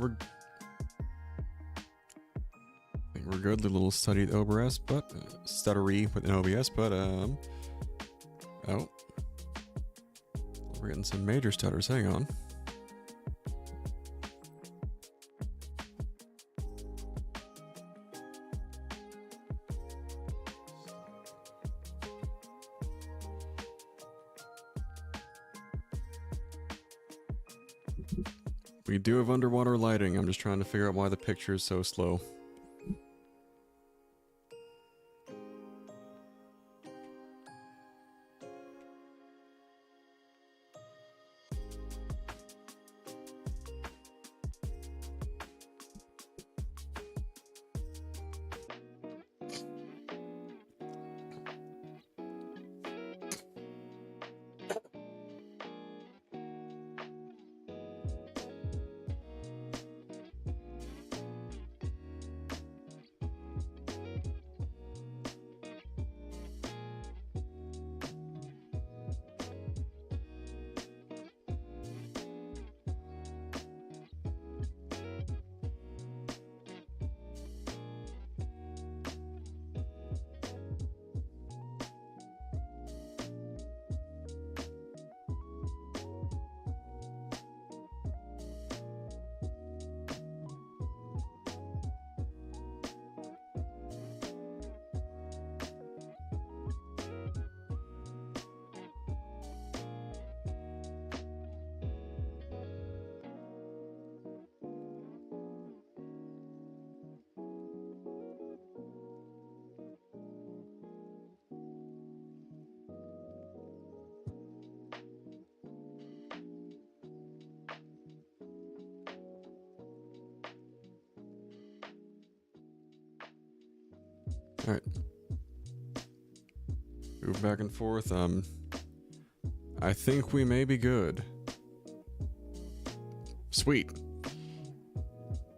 I think we're good. The little studied OBS, but stuttery with an OBS, but oh, we're getting some major stutters. Hang on. We do have underwater lighting. I'm just trying to figure out why the picture is so slow. Alright. Move back and forth. I think we may be good. Sweet.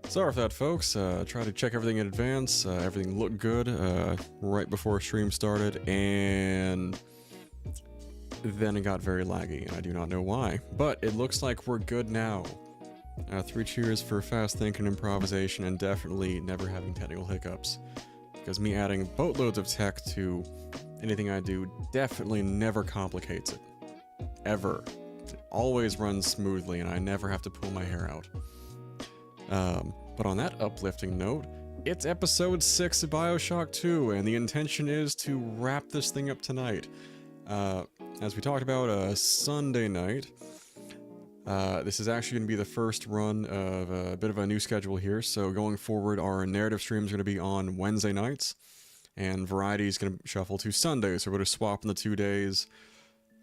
Sorry for that, folks. Tried to check everything in advance. Everything looked good right before stream started, and then it got very laggy, and I do not know why. But it looks like we're good now. 3 cheers for fast thinking, improvisation, and definitely never having technical hiccups. Because me adding boatloads of tech to anything I do definitely never complicates it. Ever. It always runs smoothly and I never have to pull my hair out. But on that uplifting note, it's episode 6 of Bioshock 2, and the intention is to wrap this thing up tonight. As we talked about, Sunday night. This is actually going to be the first run of a bit of a new schedule here, so going forward our narrative streams are going to be on Wednesday nights, and Variety is going to shuffle to Sundays, so we're going to swap in the 2 days.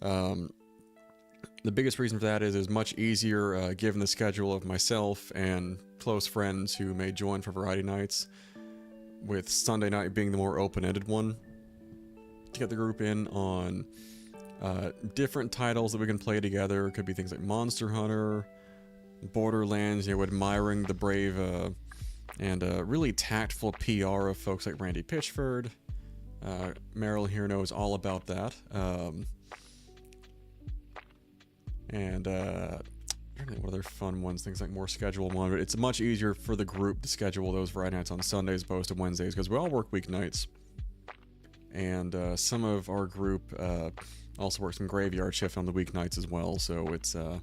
The biggest reason for that is it's much easier given the schedule of myself and close friends who may join for Variety nights, with Sunday night being the more open-ended one, to get the group in on different titles that we can play together. It could be things like Monster Hunter, Borderlands, you know, admiring the brave and really tactful PR of folks like Randy Pitchford. Meryl here knows all about that. And I don't know what other fun ones, things like more schedule one, but it's much easier for the group to schedule those Friday nights on Sundays opposed to Wednesdays, because we all work weeknights. And some of our group also works some graveyard shift on the weeknights as well, so it's we're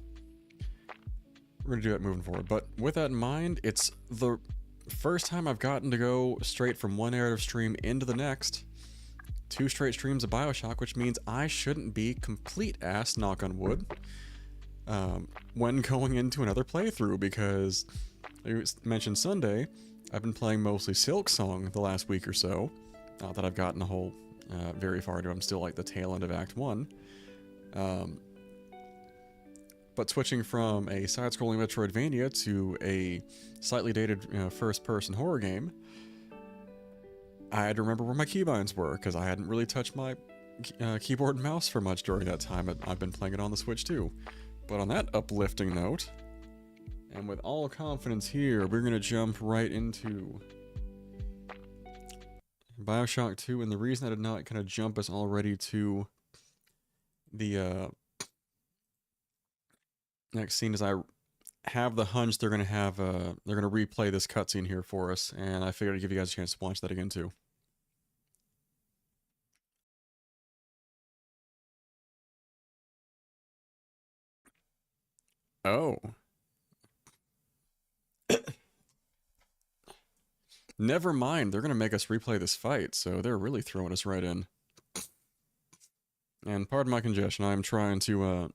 gonna do that moving forward. But with that in mind, it's the first time I've gotten to go straight from one narrative stream into the next. 2 straight streams of Bioshock, which means I shouldn't be complete ass, knock on wood, when going into another playthrough, because you mentioned Sunday, I've been playing mostly Silk Song the last week or so. Not that I've gotten a whole very far into. I'm still like the tail end of Act 1. But switching from a side-scrolling Metroidvania to a slightly dated first-person horror game, I had to remember where my keybinds were, because I hadn't really touched my keyboard and mouse for much during that time. I've been playing it on the Switch too. But on that uplifting note, and with all confidence here, we're going to jump right into Bioshock 2, and the reason I did not kind of jump us already to the next scene is I have the hunch they're gonna have they're gonna replay this cutscene here for us, and I figured I'd give you guys a chance to watch that again too. Oh, never mind. They're gonna make us replay this fight, so they're really throwing us right in. And pardon my congestion. I'm trying to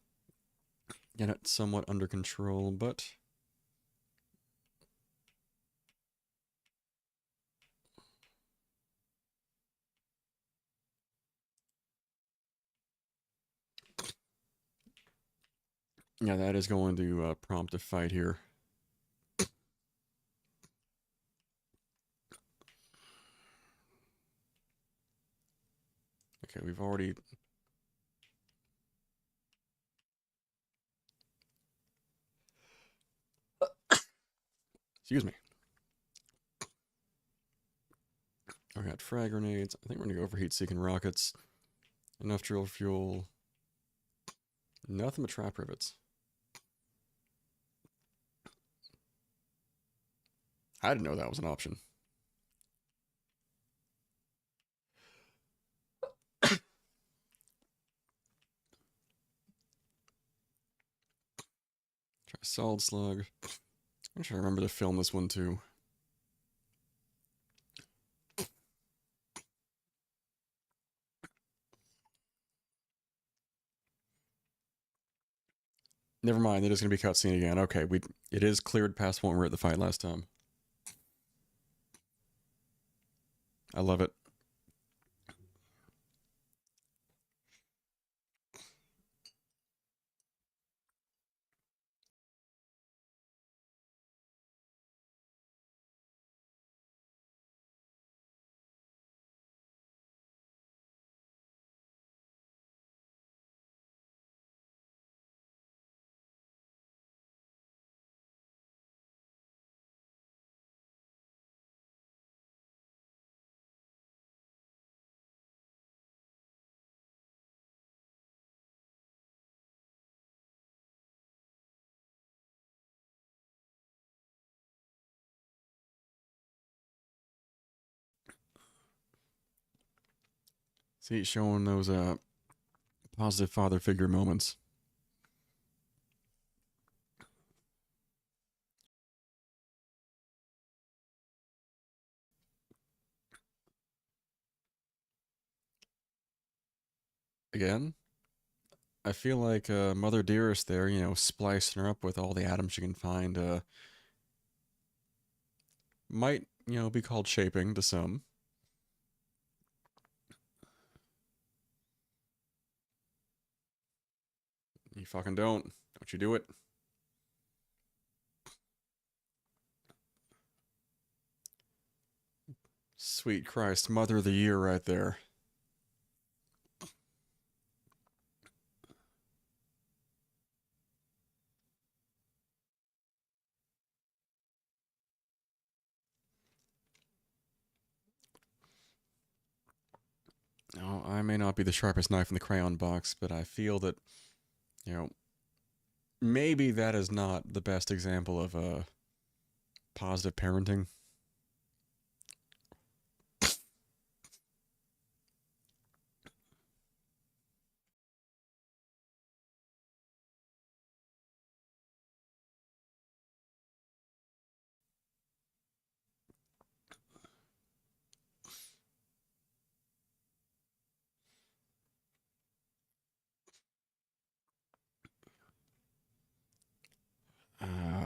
get it somewhat under control, but yeah, that is going to prompt a fight here. Okay, we've already. Excuse me. I got frag grenades. I think we're gonna go for heat-seeking rockets. Enough drill fuel. Nothing but trap rivets. I didn't know that was an option. Try solid slug. I'm trying to remember to film this one too. Never mind, it is going to be cutscene again. Okay, it is cleared past when we were at the fight last time. I love it. See, showing those positive father figure moments. Again, I feel like Mother Dearest there, splicing her up with all the atoms she can find, might, be called shaping to some. You fucking don't. Don't you do it. Sweet Christ, Mother of the Year right there. Oh, I may not be the sharpest knife in the crayon box, but I feel that, you know, maybe that is not the best example of positive parenting.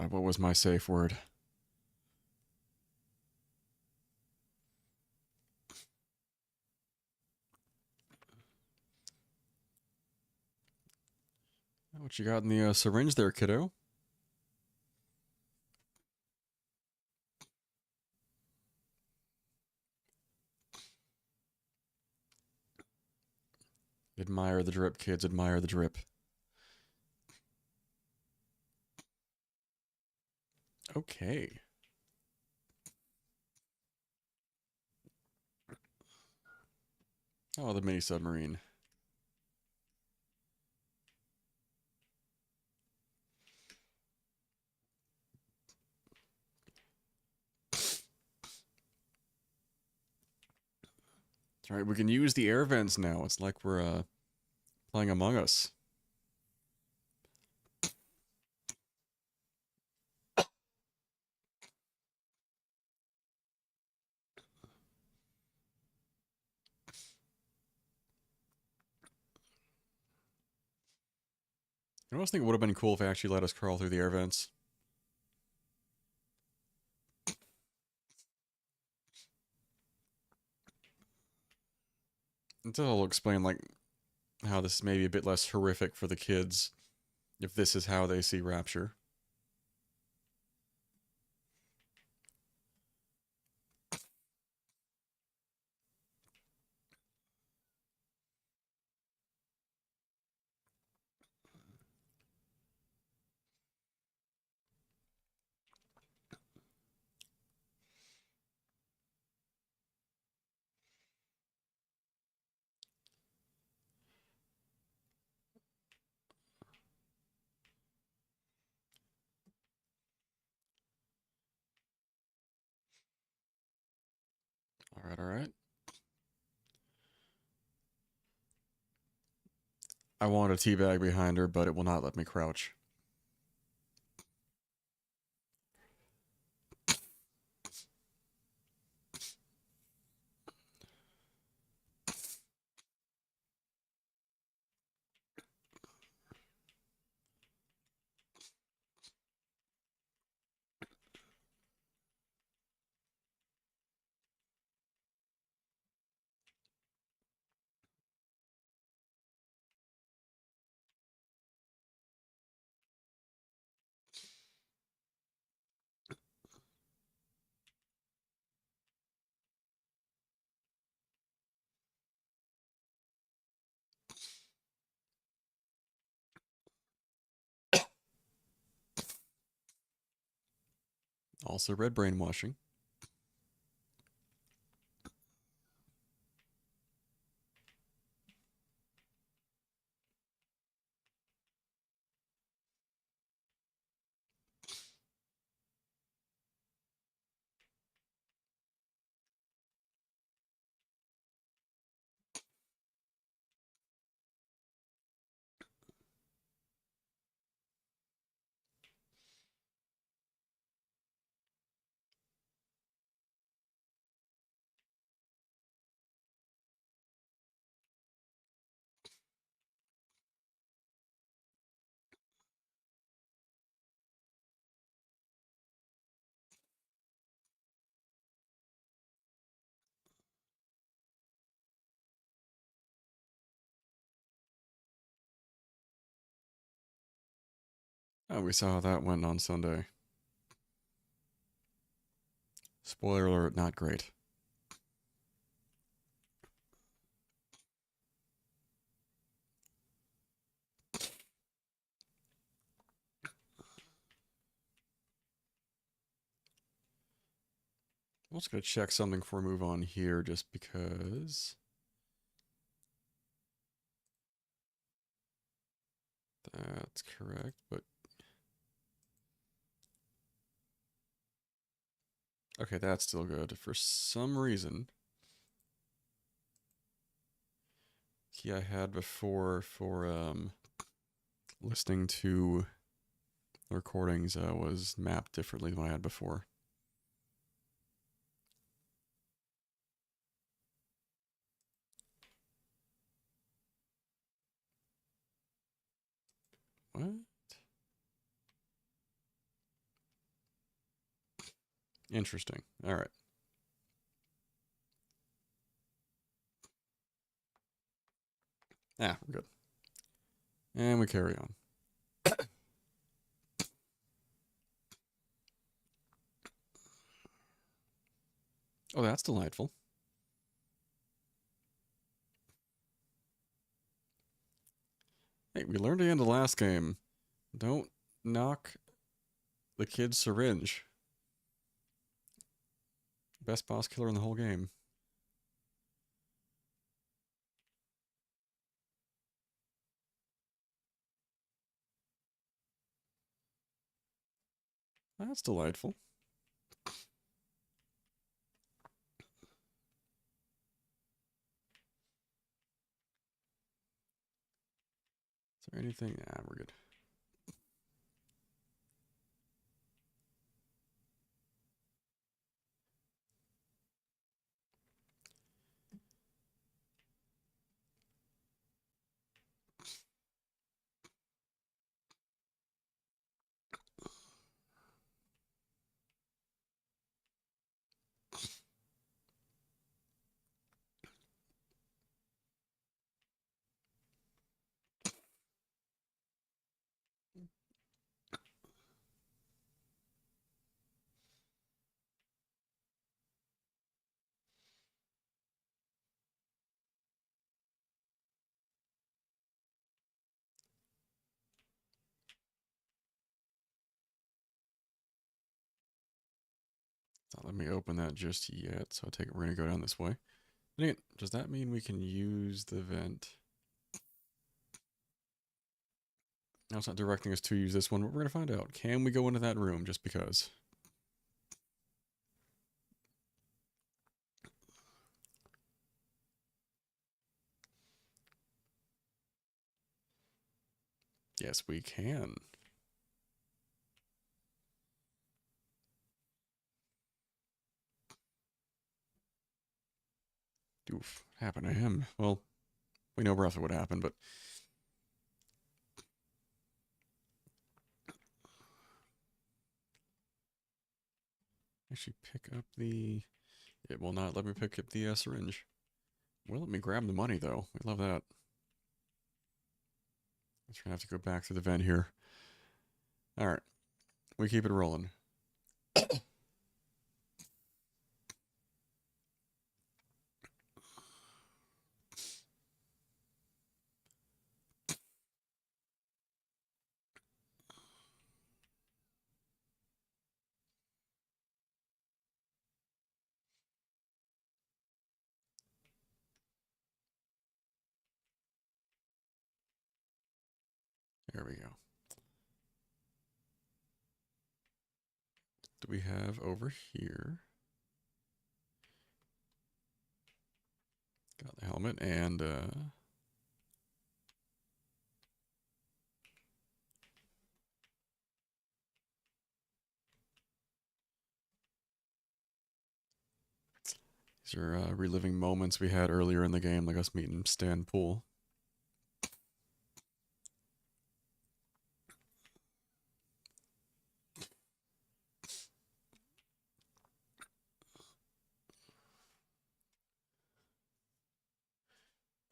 What was my safe word? What you got in the syringe there, kiddo? Admire the drip, kids. Admire the drip. Okay. Oh, the mini submarine. All right, we can use the air vents now. It's like we're playing Among Us. I almost think it would have been cool if they actually let us crawl through the air vents. Until I'll explain like how this is maybe a bit less horrific for the kids if this is how they see Rapture. All right, all right. I want a teabag behind her, but it will not let me crouch. Also, red brainwashing. Oh, we saw how that went on Sunday. Spoiler alert, not great. I'm just gonna check something before we move on here, just because. That's correct, but okay, that's still good. For some reason, key I had before for listening to recordings was mapped differently than what I had before. What? Interesting. All right. Ah, we're good. And we carry on. Oh, that's delightful. Hey, we learned again the last game. Don't knock the kid's syringe. Best boss killer in the whole game. That's delightful. Is there anything? Ah, we're good. It's not letting me open that just yet, so I take it we're gonna go down this way. Again, does that mean we can use the vent? Now it's not directing us to use this one, but we're gonna find out. Can we go into that room just because? Yes, we can. Oof, happened to him. Well, we know roughly what happened, but actually pick up the. It will not let me pick up the syringe. Will let me grab the money though. We love that. Let's have to go back to the vent here. All right, we keep it rolling. There we go. Do we have over here? Got the helmet and these are reliving moments we had earlier in the game, like us meeting Stan Poole.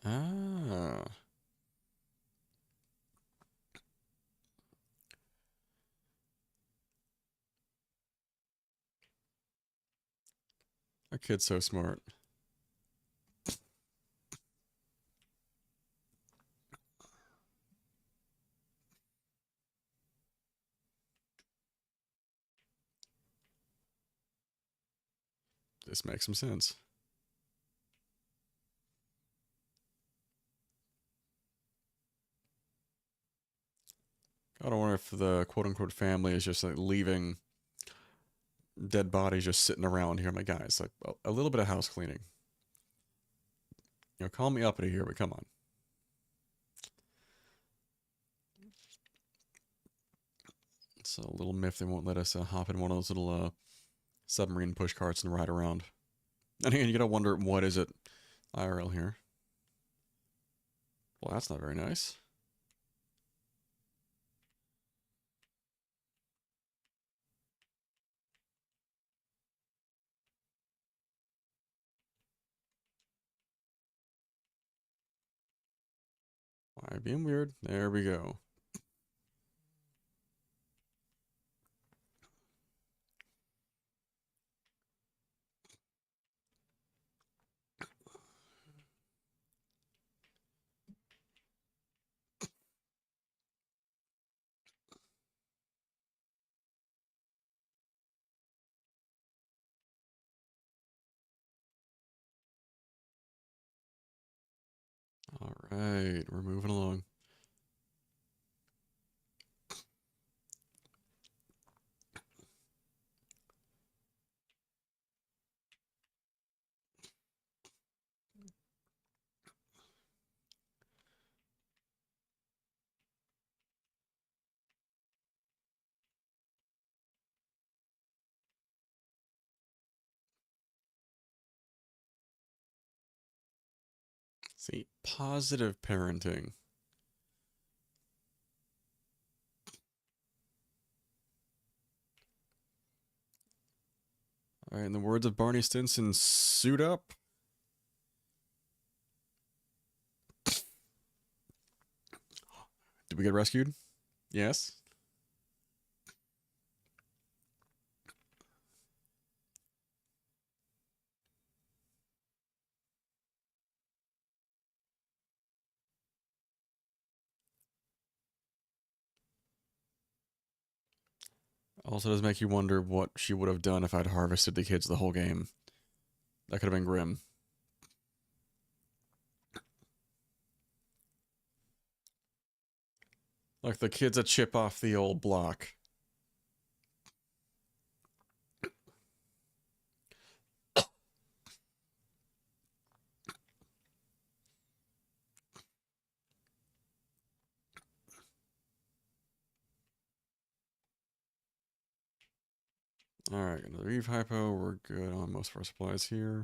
Ah, our kid's so smart. This makes some sense. I don't wonder if the quote unquote family is just like leaving dead bodies just sitting around here. My guys, like a little bit of house cleaning. You know, call me uppity here, but come on. It's a little miff they won't let us hop in one of those little submarine push carts and ride around. And again, you gotta wonder what is it IRL here. Well, that's not very nice. Why being weird? There we go. All right, we're moving along. See, positive parenting. All right, in the words of Barney Stinson, suit up. Did we get rescued? Yes. Also does make you wonder what she would have done if I'd harvested the kids the whole game. That could have been grim. Like the kids that chip off the old block. Alright, another Eve Hypo. We're good on most of our supplies here.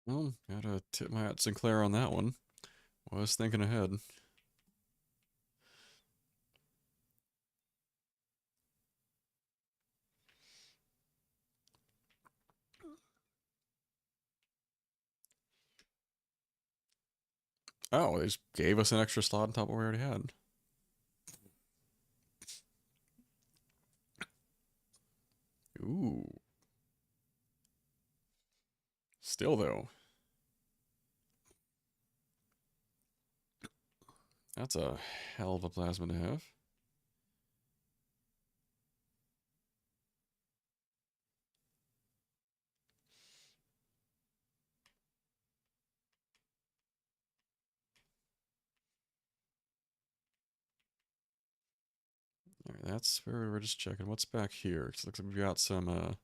Well, gotta tip my hat to Sinclair on that one. Was thinking ahead. Oh, they just gave us an extra slot on top of what we already had. Ooh. Still, though, that's a hell of a plasma to have. Alright, that's where we're just checking. What's back here? Cause it looks like we've got some,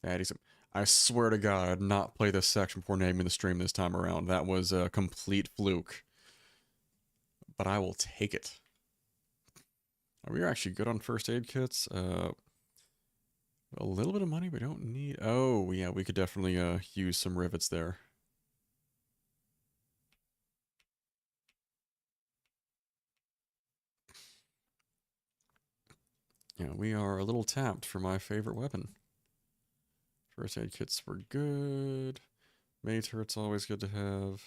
fatties. I swear to God, I did not play this section before naming the stream this time around. That was a complete fluke. But I will take it. We're actually good on first aid kits. A little bit of money we don't need. Oh, yeah, we could definitely use some rivets there. Yeah, we are a little tapped for my favorite weapon. First aid kits were good. Mini turret's always good to have.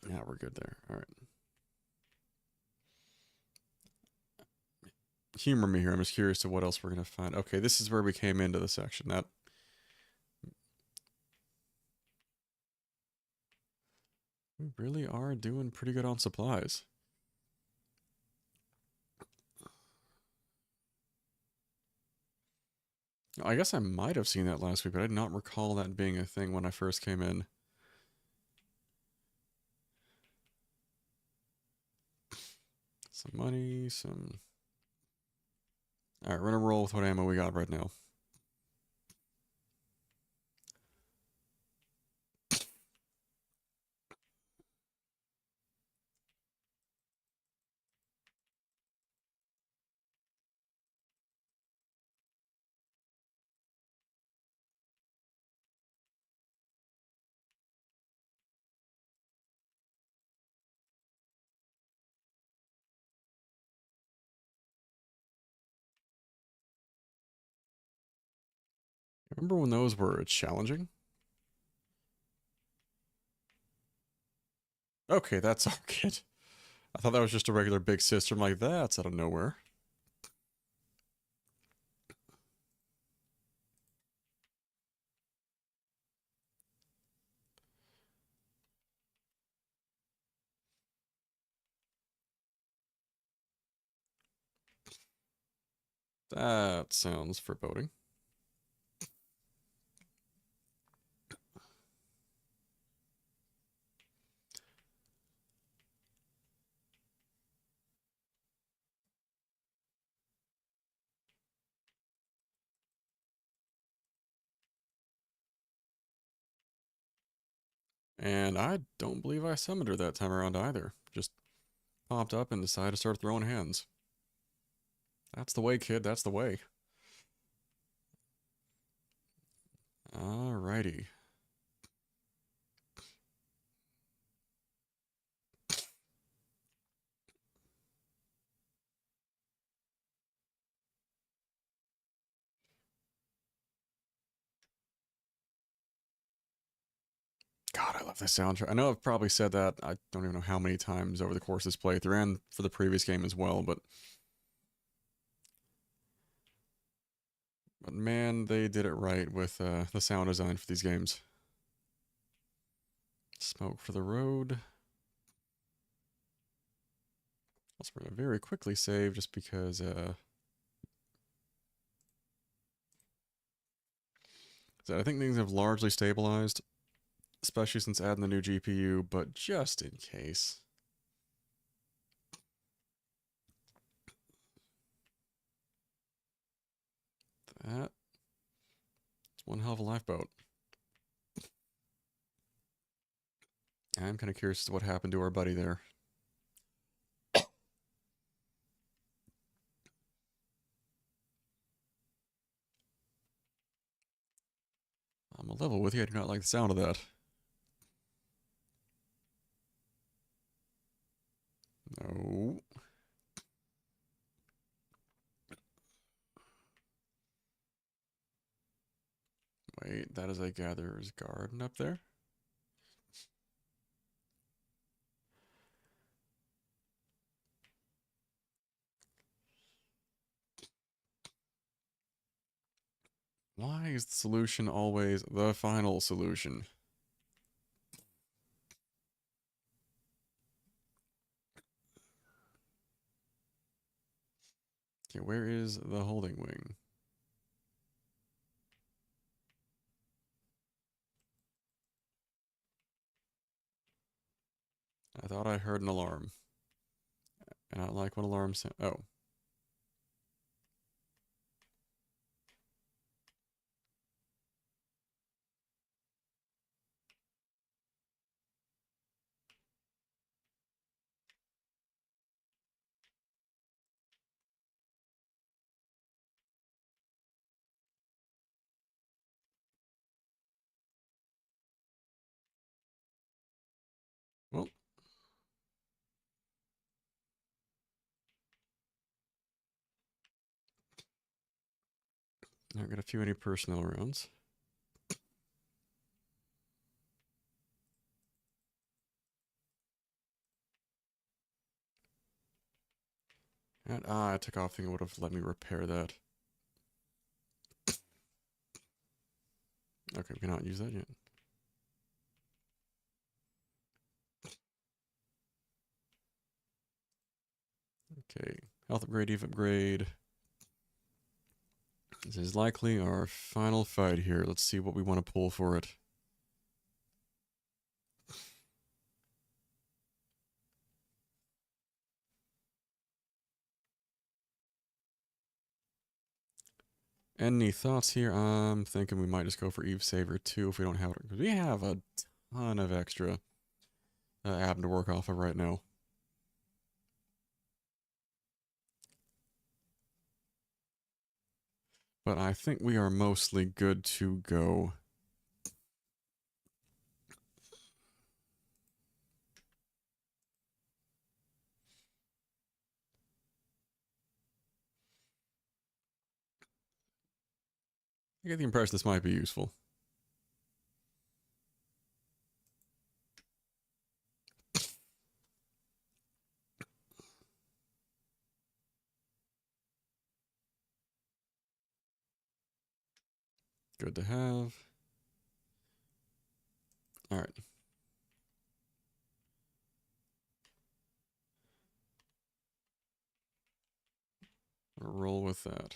Yeah, we're good there. All right. Humor me here. I'm just curious to what else we're going to find. Okay, this is where we came into the section. That we really are doing pretty good on supplies. I guess I might have seen that last week, but I did not recall that being a thing when I first came in. Some money, some... Alright, we're gonna roll with what ammo we got right now. Remember when those were challenging? Okay, that's our kid. I thought that was just a regular big sister. I'm like, that's out of nowhere. That sounds foreboding. And I don't believe I summoned her that time around either. Just popped up and decided to start throwing hands. That's the way, kid. That's the way. Alrighty. God, I love this soundtrack. I know I've probably said that, I don't even know how many times over the course of this playthrough and for the previous game as well, but man, they did it right with the sound design for these games. Smoke for the road. Also, we're going to very quickly save just because I think things have largely stabilized, especially since adding the new GPU, but just in case. That's one hell of a lifeboat. I'm kind of curious as to what happened to our buddy there. I'm a level with you. I do not like the sound of that. No. Wait, that is a gatherer's garden up there? Why is the solution always the final solution? Okay, where is the holding wing? I thought I heard an alarm. And I don't like when alarms sound. Oh. Well, I've got a few any personnel rounds. And I took off thinking it would have let me repair that. Okay, we cannot use that yet. Okay, health upgrade, EV upgrade. This is likely our final fight here. Let's see what we want to pull for it. Any thoughts here? I'm thinking we might just go for Eve Saver too if we don't have it. Because we have a ton of extra app to work off of right now. But I think we are mostly good to go. I get the impression this might be useful. Good to have. All right. Roll with that.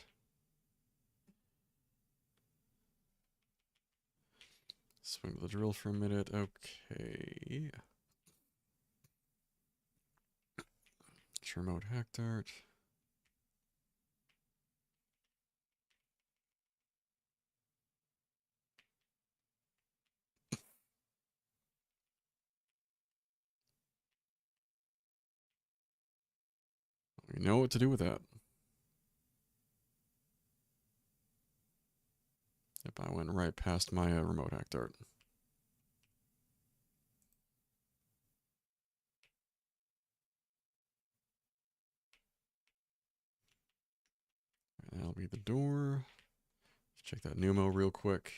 Swing the drill for a minute. Okay. Remote hack dart. We know what to do with that. Yep, I went right past my remote hack dart. That'll be the door. Let's check that pneumo real quick.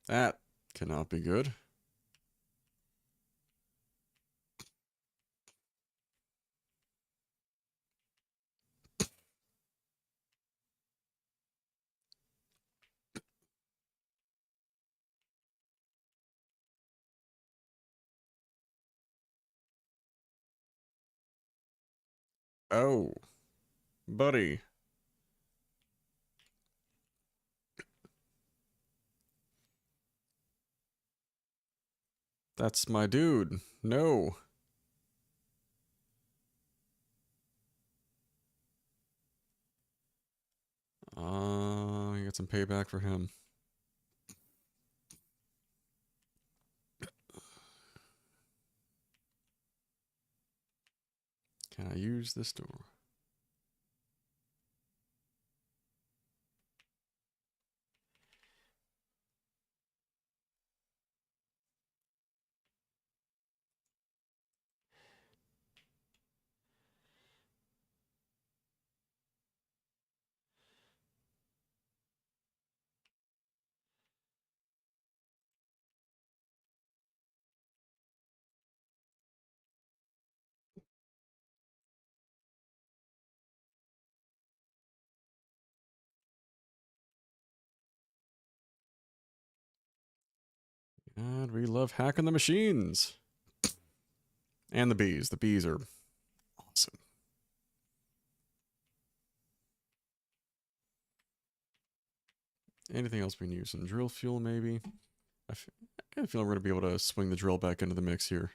That cannot be good. Oh, buddy. That's my dude. No. Get some payback for him. Can I use this door? And we love hacking the machines. And the bees. The bees are awesome. Anything else we can use? Some drill fuel, maybe? I feel we're going to be able to swing the drill back into the mix here.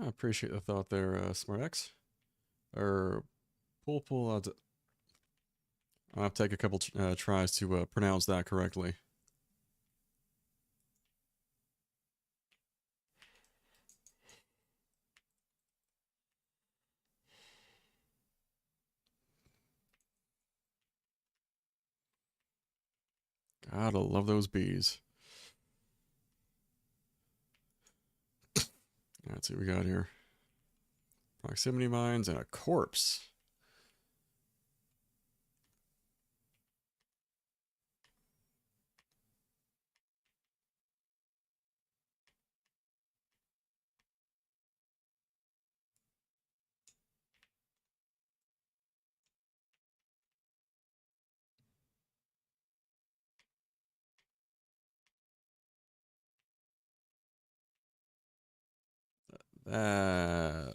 I appreciate the thought there, SmartX. Or pull. I'll have to take a couple tries to pronounce that correctly. Gotta love those bees. Let's see what we got here. Proximity mines and a corpse. That.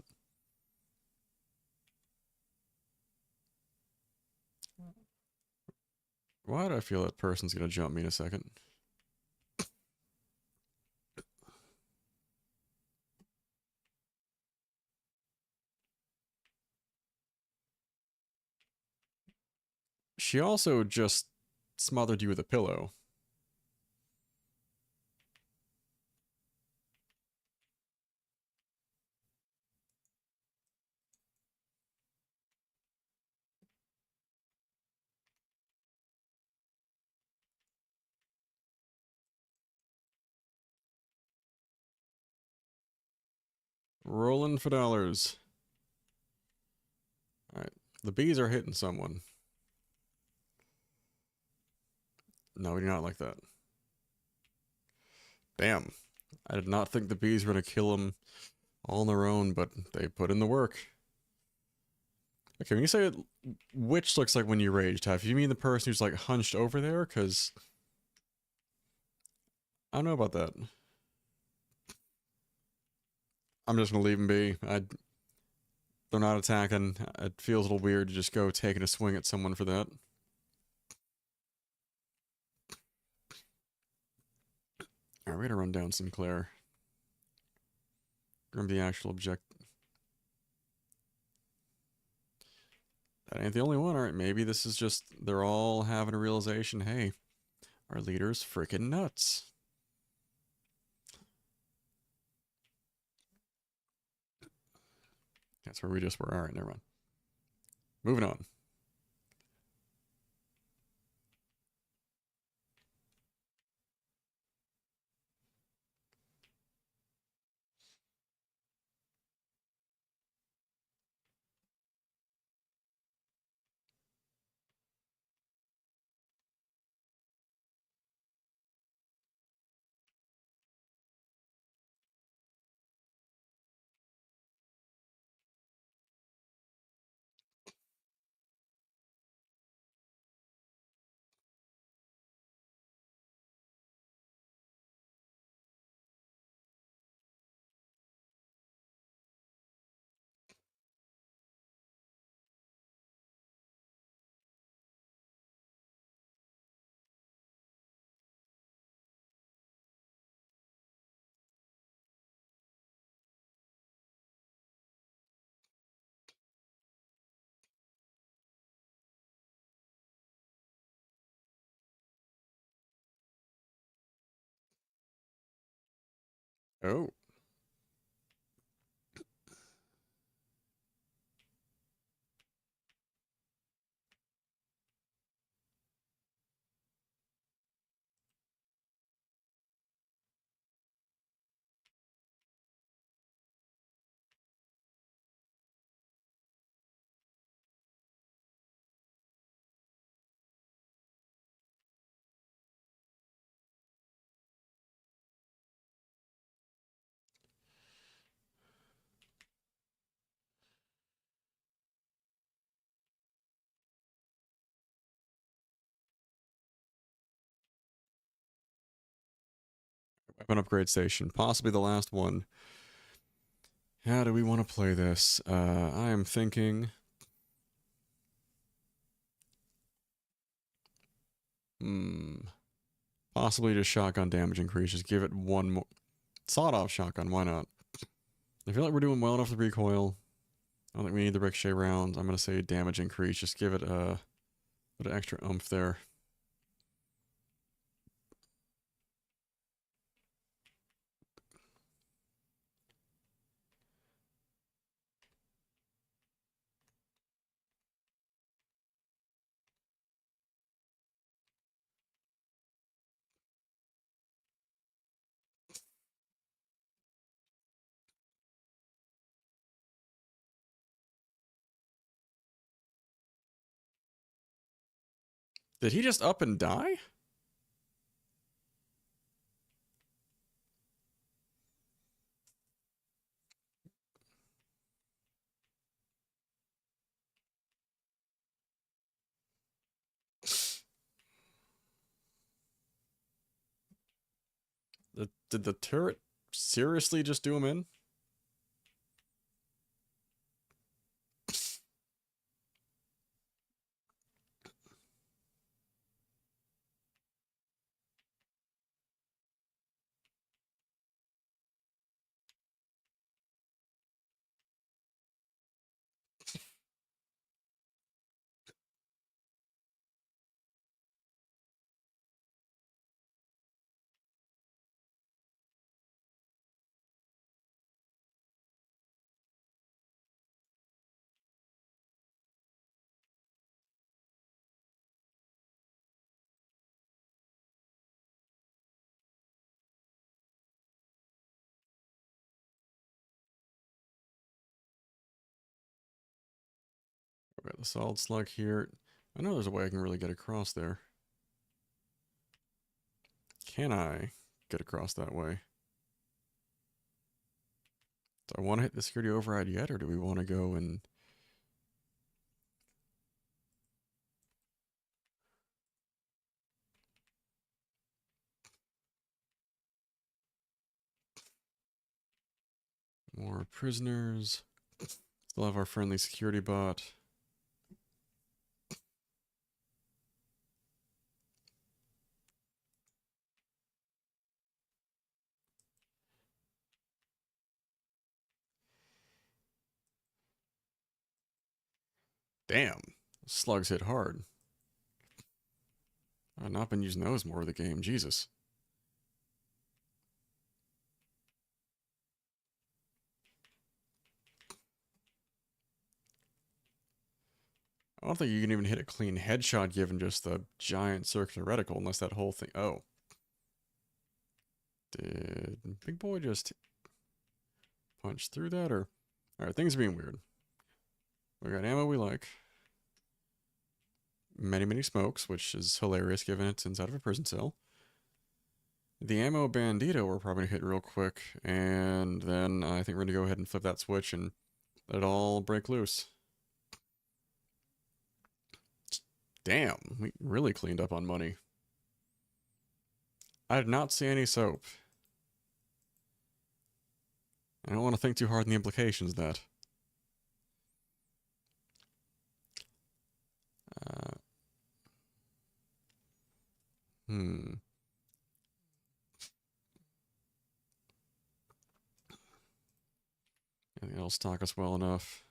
Why do I feel that person's gonna jump me in a second? She also just smothered you with a pillow. Rolling for dollars. Alright. The bees are hitting someone. No, we do not like that. Damn. I did not think the bees were going to kill him all on their own, but they put in the work. Okay, when you say which looks like when you rage, Taff, you mean the person who's like hunched over there? Because I don't know about that. I'm just gonna leave them be. They're not attacking. It feels a little weird to just go taking a swing at someone for that. Alright, we gotta run down Sinclair. Remember the actual objective. That ain't the only one. Alright, maybe this is just they're all having a realization, hey, our leader's freaking nuts. That's where we just were. Alright, never mind. Moving on. Oh. Weapon upgrade station. Possibly the last one. How do we want to play this? I am thinking. Hmm. Possibly just shotgun damage increase. Just give it one more. Sawed-off shotgun. Why not? I feel like we're doing well enough with recoil. I don't think we need the ricochet rounds. I'm gonna say damage increase. Just give it a bit of extra oomph there. Did he just up and die? Did the turret seriously just do him in? Okay, the solid slug here. I know there's a way I can really get across there. Can I get across that way? Do I want to hit the security override yet, or do we want to go and... More prisoners. Still have our friendly security bot. Damn. Slugs hit hard. I've not been using those more of the game. Jesus. I don't think you can even hit a clean headshot given just the giant circular reticle unless that whole thing... Oh. Did Big Boy just punch through that or... Alright, things are being weird. We got ammo we like. Many smokes, which is hilarious given it's inside of a prison cell. The ammo bandito we're probably going to hit real quick, and then I think we're going to go ahead and flip that switch and let it all break loose. Damn, we really cleaned up on money. I did not see any soap. I don't want to think too hard on the implications of that. Hmm. Anything else stock us well enough?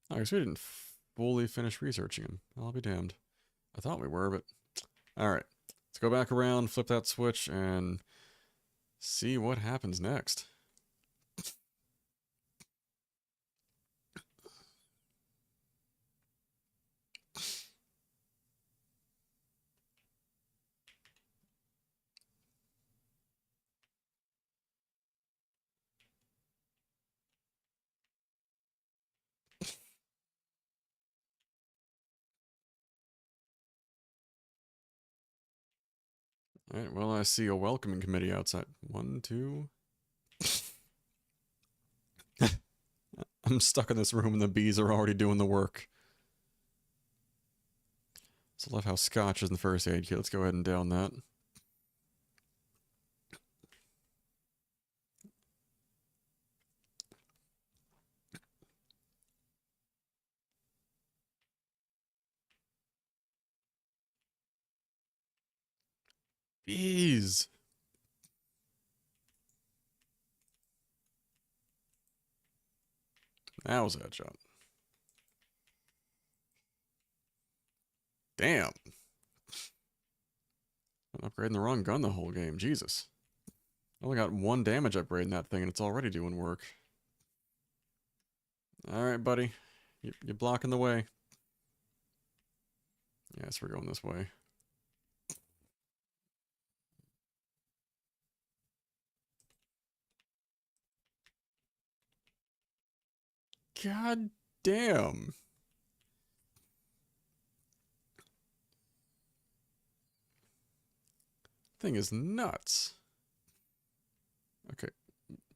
I guess we didn't fully finish researching him. I'll be damned. I thought we were, but... Alright. Let's go back around, flip that switch, and see what happens next. Alright, well, I see a welcoming committee outside. 1, 2... I'm stuck in this room and the bees are already doing the work. So I love how scotch is in the first aid kit. Let's go ahead and down that. Bees! That was a headshot. Damn. I'm upgrading the wrong gun the whole game. Jesus. I only got 1 damage upgrade in that thing and it's already doing work. Alright, buddy. You're blocking the way. Yes, we're going this way. God damn. Thing is nuts. Okay.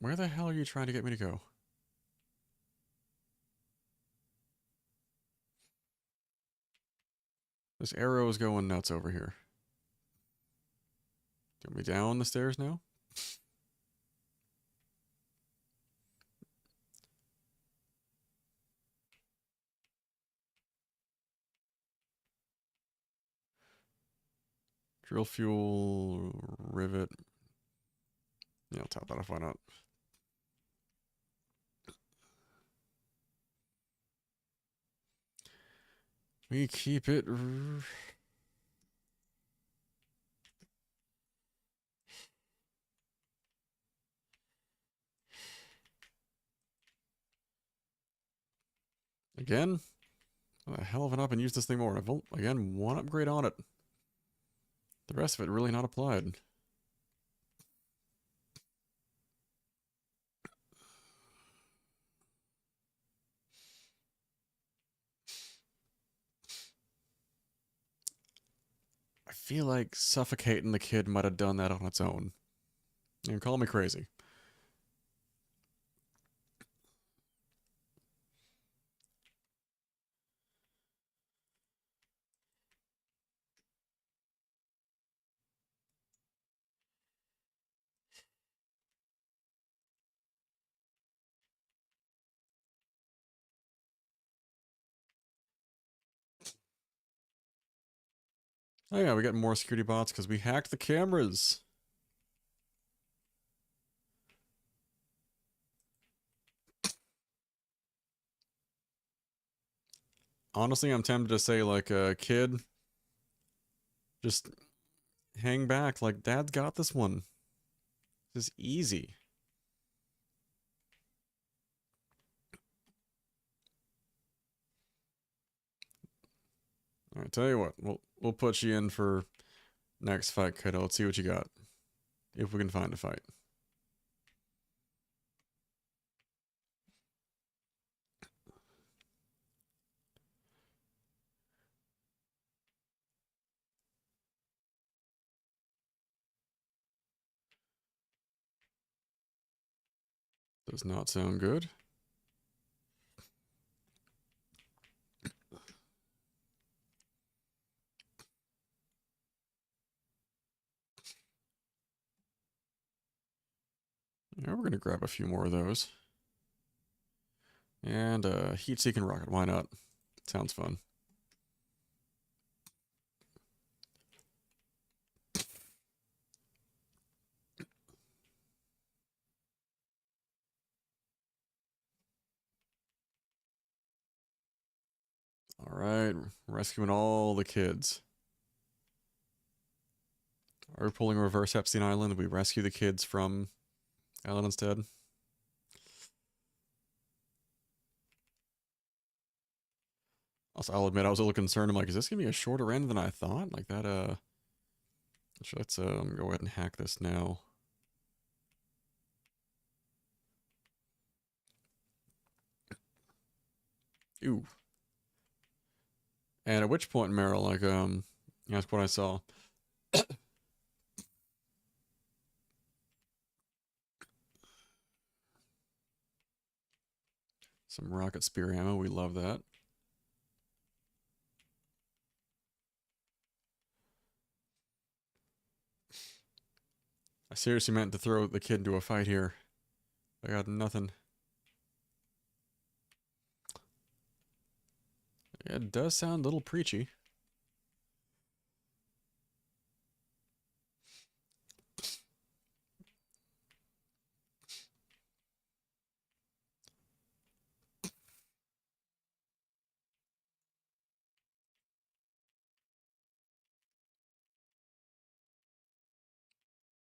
Where the hell are you trying to get me to go? This arrow is going nuts over here. Get me down the stairs now? Drill fuel, rivet. Yeah, I'll top that off, why not? We keep it... Again? A hell of an up and use this thing more. I've, again, 1 upgrade on it. The rest of it really not applied. I feel like suffocating the kid might have done that on its own. You can call me crazy. Oh yeah, we got more security bots because we hacked the cameras. Honestly, I'm tempted to say, like, kid, just hang back. Like, Dad's got this one. This is easy. All right, tell you what, we'll put you in for next fight, kiddo. Let's see what you got, if we can find a fight. Does not sound good. Yeah, we're gonna grab a few more of those. And heat-seeking rocket, why not? Sounds fun. All right, rescuing all the kids. Are we pulling reverse Epstein Island? We rescue the kids from Island instead? Also, I'll admit I was a little concerned. I'm like, is this gonna be a shorter end than I thought? Like that, let's go ahead and hack this now. Ooh. And at which point, Meryl, like, that's what I saw. Some rocket spear ammo, we love that. I seriously meant to throw the kid into a fight here. I got nothing. It does sound a little preachy.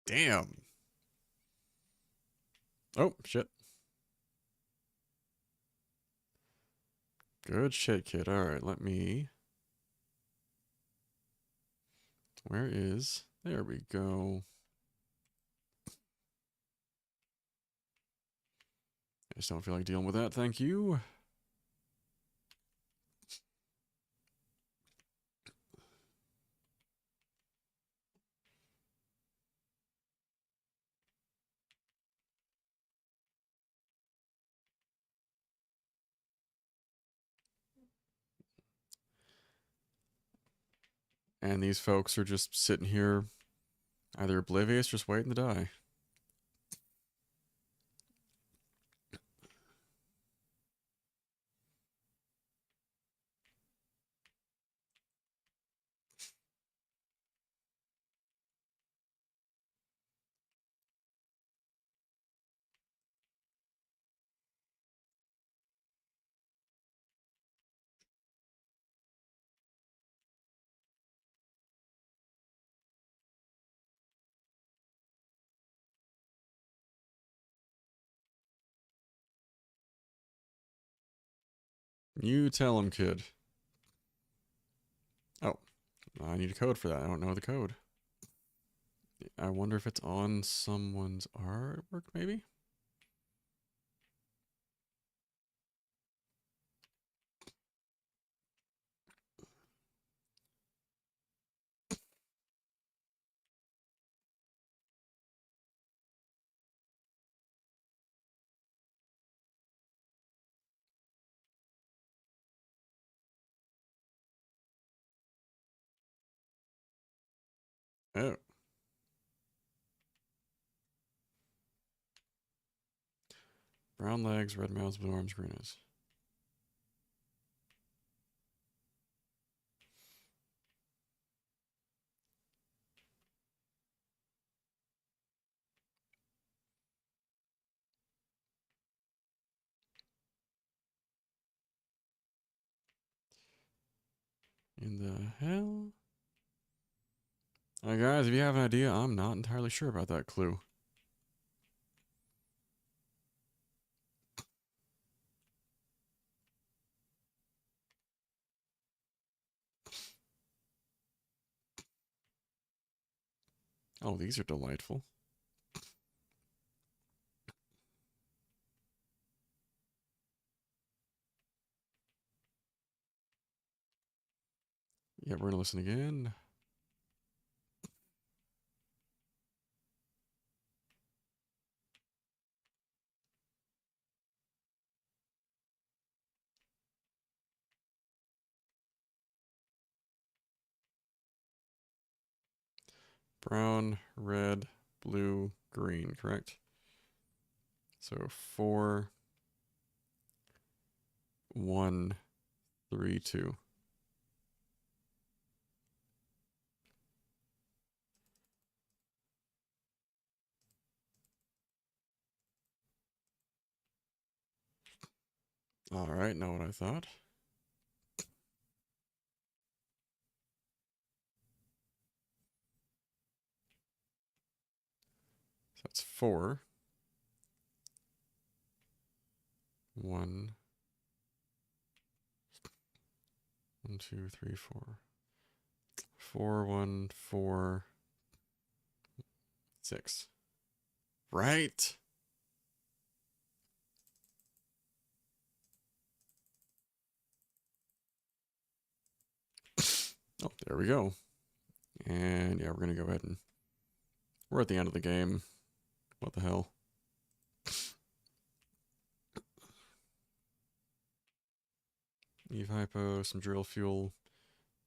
Damn. Oh, shit. Good shit, kid. Alright, let me... Where is... There we go. I just don't feel like dealing with that, thank you. And these folks are just sitting here, either oblivious, just waiting to die. You tell him, kid. Oh, I need a code for that. I don't know the code. I wonder if it's on someone's artwork, maybe? Oh. Brown legs, red mouths, blue arms, green eyes. In the hell? Guys, if you have an idea, I'm not entirely sure about that clue. Oh, these are delightful. Yeah, we're gonna listen again. Brown, red, blue, green, correct? So 4, 1, 3, 2. Alright, know what I thought. So that's 4. 1, 1, 2, 3, 4. 4, 1, 4, 6. Right? Oh, there we go. And yeah, we're gonna go ahead and we're at the end of the game. What the hell? Eve hypo, some drill fuel,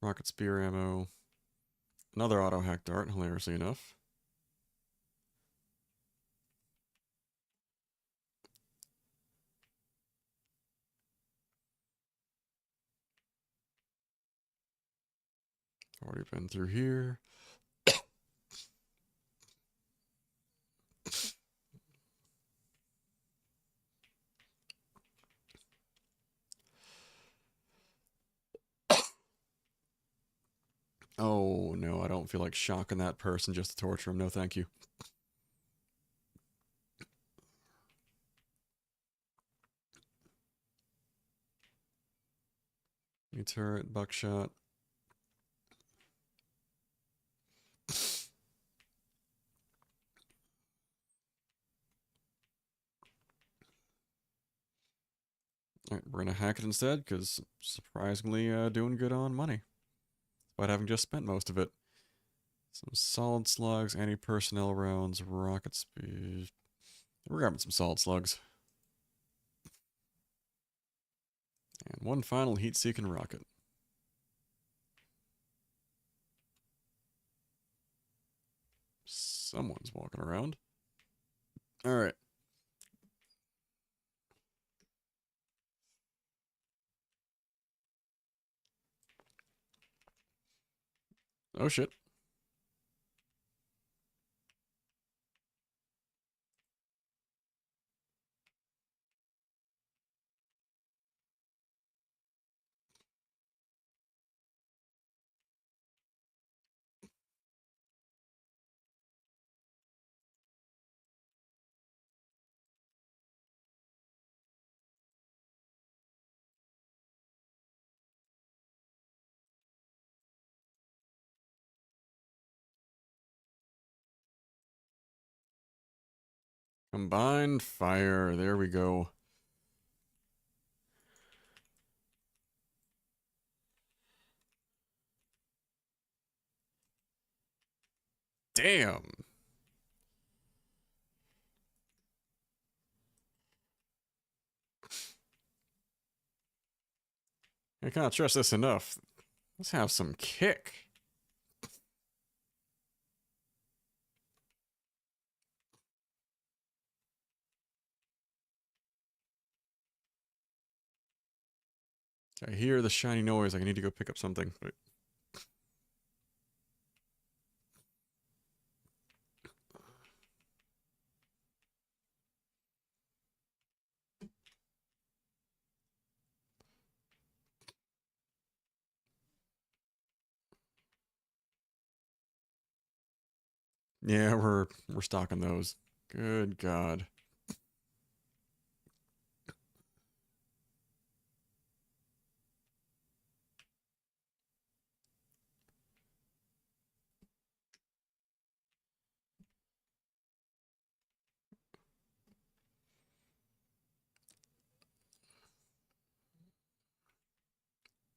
rocket spear ammo, another auto hack dart, hilariously enough. Already been through here. Oh no, I don't feel like shocking that person just to torture him. No, thank you. New turret, buckshot. Alright, we're gonna hack it instead, because surprisingly doing good on money. Despite having just spent most of it. Some solid slugs, anti-personnel rounds, rocket speed. We're grabbing some solid slugs. And one final heat-seeking rocket. Someone's walking around. Alright. Oh shit. Combined fire. There we go. Damn. I can't trust this enough. Let's have some kick. I hear the shiny noise. I need to go pick up something. But Yeah, we're stocking those. Good God.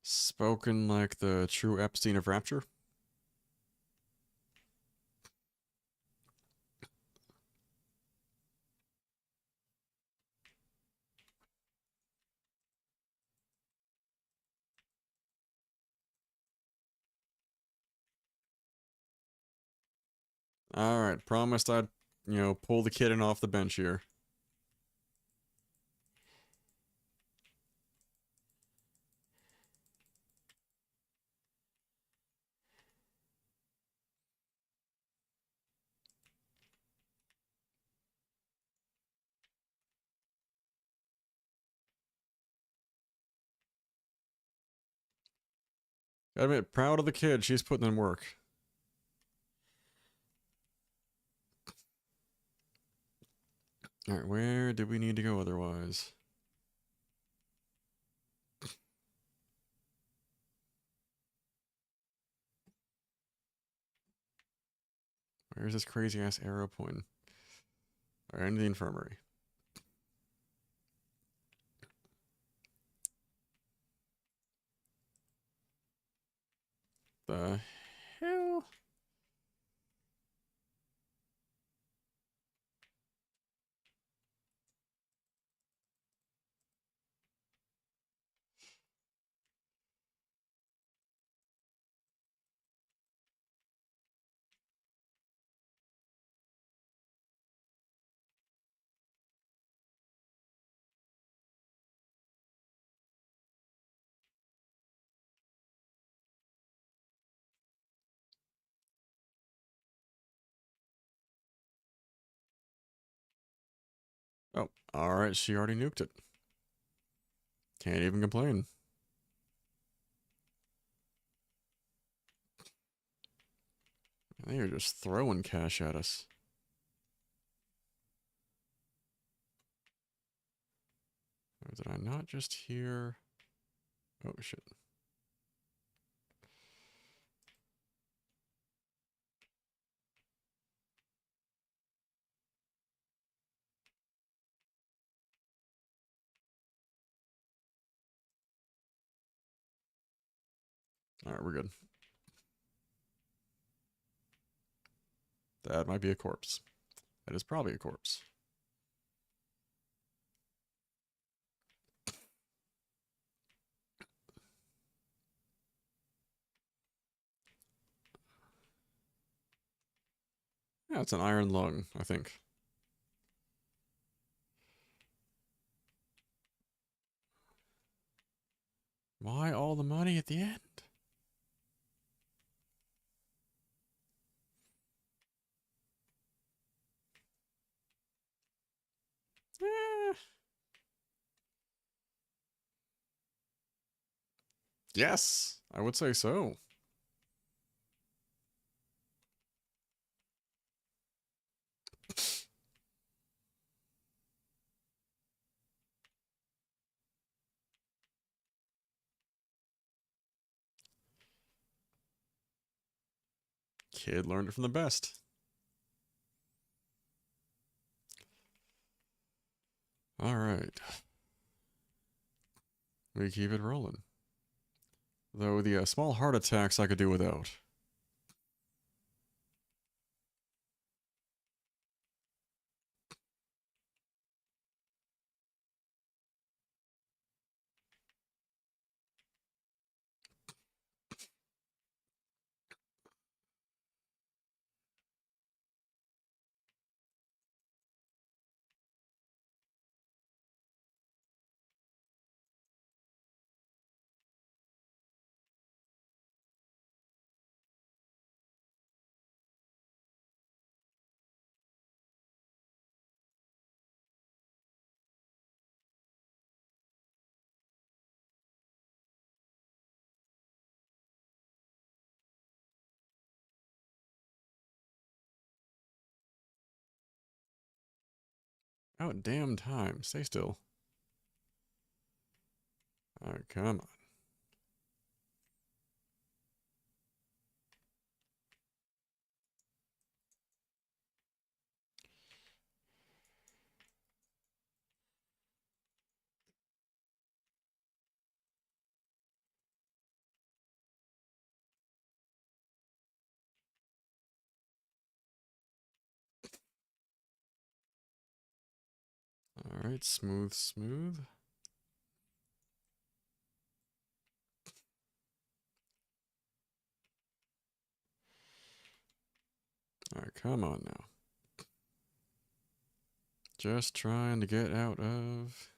Spoken like the true Epstein of Rapture. Alright, promised I'd, pull the kitten off the bench here. Gotta admit, proud of the kid. She's putting in work. Alright, where do we need to go otherwise? Where's this crazy ass arrow pointing? Alright, into the infirmary. The hell? Oh, alright, she already nuked it. Can't even complain. They are just throwing cash at us. Or did I not just hear? Oh, shit. Alright, we're good. That might be a corpse. That is probably a corpse. Yeah, it's an iron lung, I think. Why all the money at the end? Eh, yes, I would say so. Kid learned it from the best. Alright. We keep it rolling. Though the small heart attacks I could do without. Out damn time. Stay still. Alright, come on. Alright, smooth, smooth. Alright, come on now. Just trying to get out of...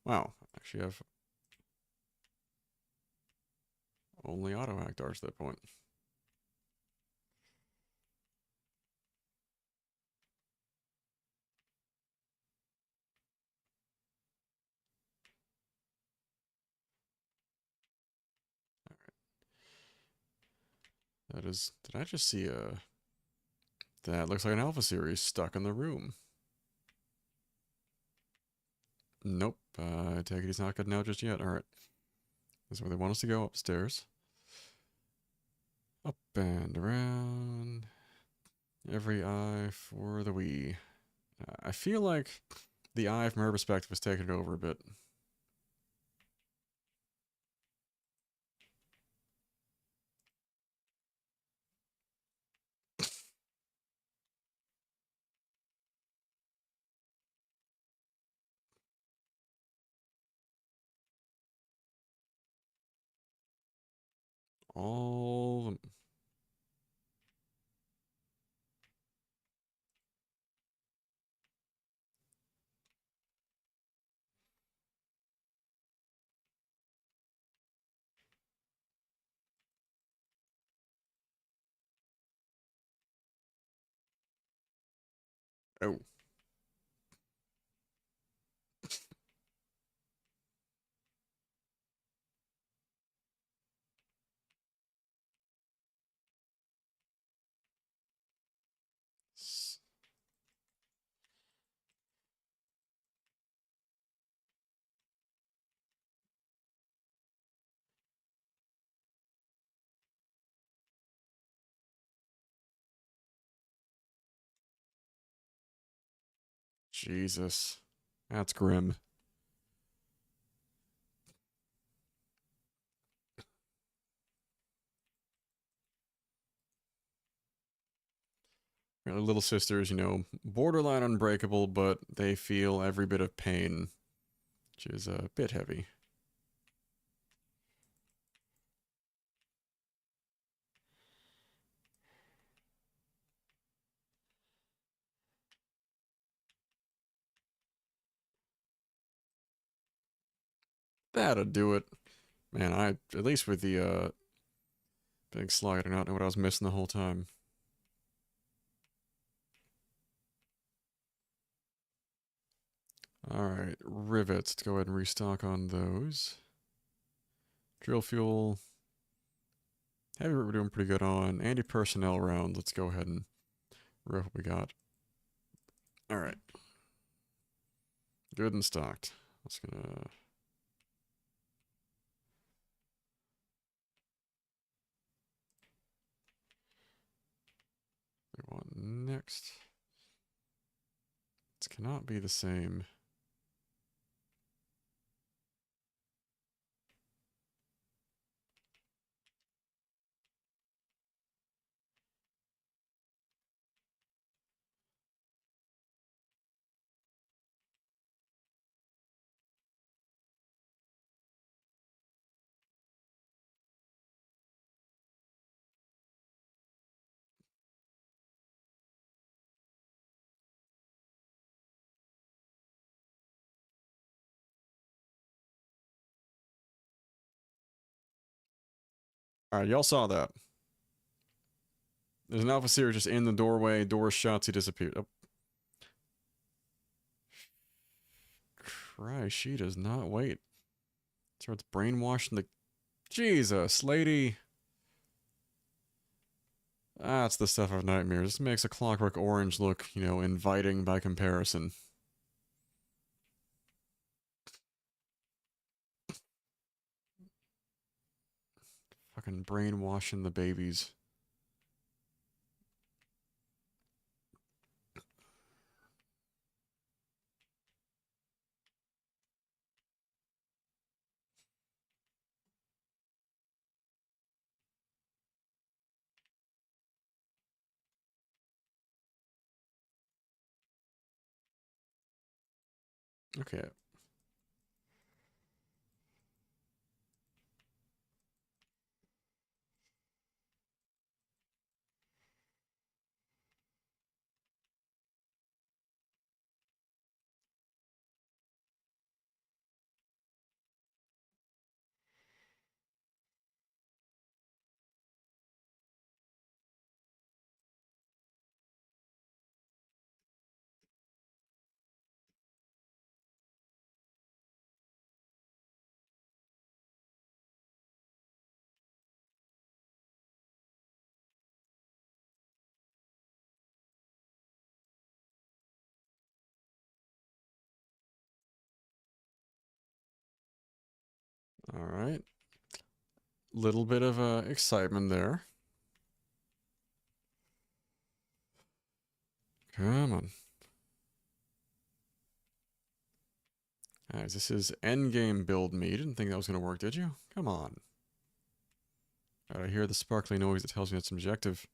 Wow, actually have only auto hack darts at that point. That is... Did I just see a... That looks like an Alpha series stuck in the room. Nope. I take it he's not good out just yet. Alright. This is where they want us to go, upstairs. Up and around. Every eye for the Wii. I feel like the eye from her perspective is taking it over a bit. All... Oh. Jesus. That's grim. Little sisters, you know, borderline unbreakable, but they feel every bit of pain, which is a bit heavy. That'll do it. Man, at least with the big slug, I do not know what I was missing the whole time. Alright, rivets. Let's go ahead and restock on those. Drill fuel. Heavy we're doing pretty good on. Anti-personnel rounds. Let's go ahead and rip what we got. Alright. Good and stocked. That's gonna... We want next. This cannot be the same. Alright, y'all saw that. There's an Alpha Series just in the doorway, door shuts, he disappeared. Oh. Christ, she does not wait. Starts brainwashing the... Jesus, lady. That's the stuff of nightmares. This makes a Clockwork Orange look, you know, inviting by comparison. Fucking brainwashing the babies. Okay. All right. Little bit of excitement there. Come on. Alright, this is endgame build me. You didn't think that was going to work, did you? Come on. Alright, I hear the sparkly noise that tells me it's objective.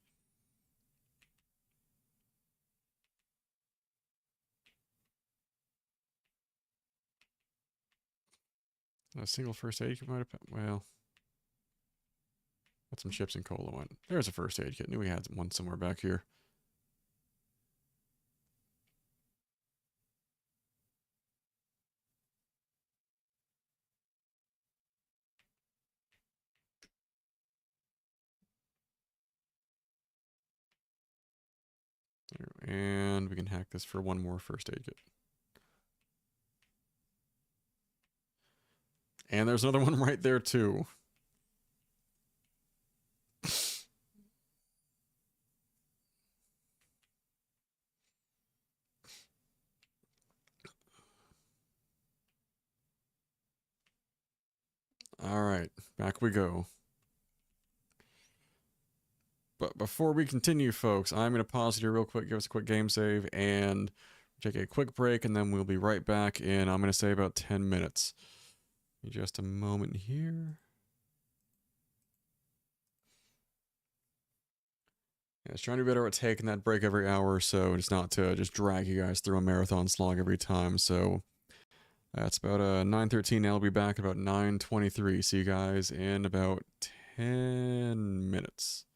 A single first aid kit might have... Well... Got some chips and cola went. There's a first aid kit. Knew we had one somewhere back here. And we can hack this for one more first aid kit. And there's another one right there, too. Alright, back we go. But before we continue, folks, I'm going to pause here real quick, give us a quick game save, and take a quick break, and then we'll be right back in, I'm going to say, about 10 minutes. Just a moment here. Yeah, it's trying to be better at taking that break every hour or so, and it's not to just drag you guys through a marathon slog every time. So that's about 9:13. Now I'll be back about 9:23. See you guys in about 10 minutes.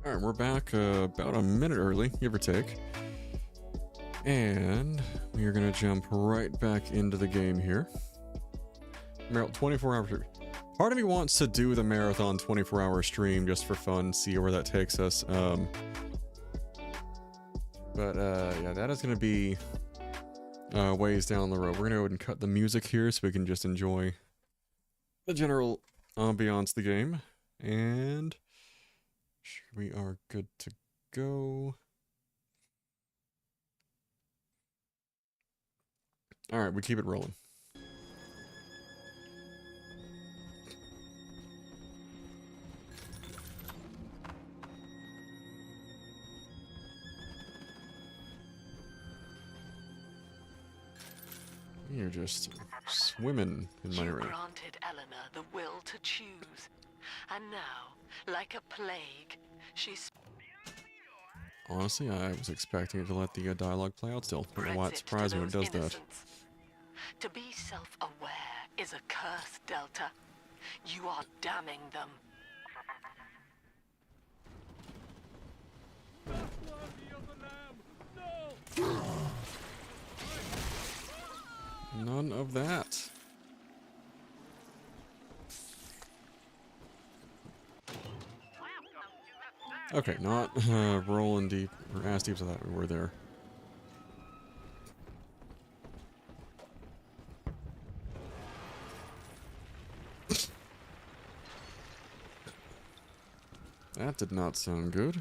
Alright, we're back about a minute early, give or take. And we are going to jump right back into the game here. 24 hours. Part of me wants to do the marathon 24-hour stream just for fun, see where that takes us. Yeah, that is going to be ways down the road. We're going to go ahead and cut the music here so we can just enjoy the general ambiance of the game. And we are good to go. Alright, we keep it rolling. You're just swimming in my room. You granted Eleanor the will to choose, and now, like a plague, she's... Honestly, I was expecting it to let the dialogue play out still. I don't know why it surprised me when it does that. To be self-aware is a curse, Delta. You are damning them. None of that. Okay, not rolling deep or ass deep, so that we were there. That did not sound good.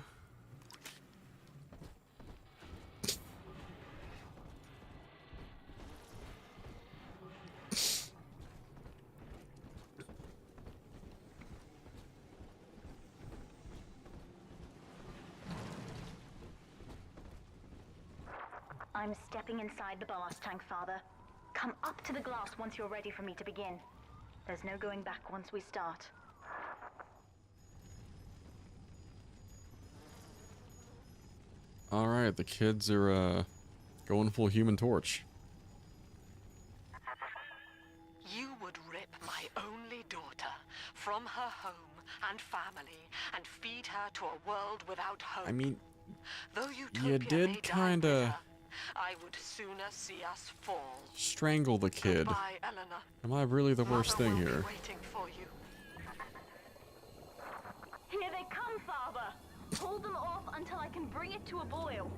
I'm stepping inside the blast tank, Father. Come up to the glass once you're ready for me to begin. There's no going back once we start. Alright, the kids are going full Human Torch. You would rip my only daughter from her home and family and feed her to a world without hope. I mean, though you did kinda... I would sooner see us fall. Strangle the kid. Goodbye, Eleanor. Am I really the worst thing here? Waiting for you. Here they come, Father. Hold them off until I can bring it to a boil.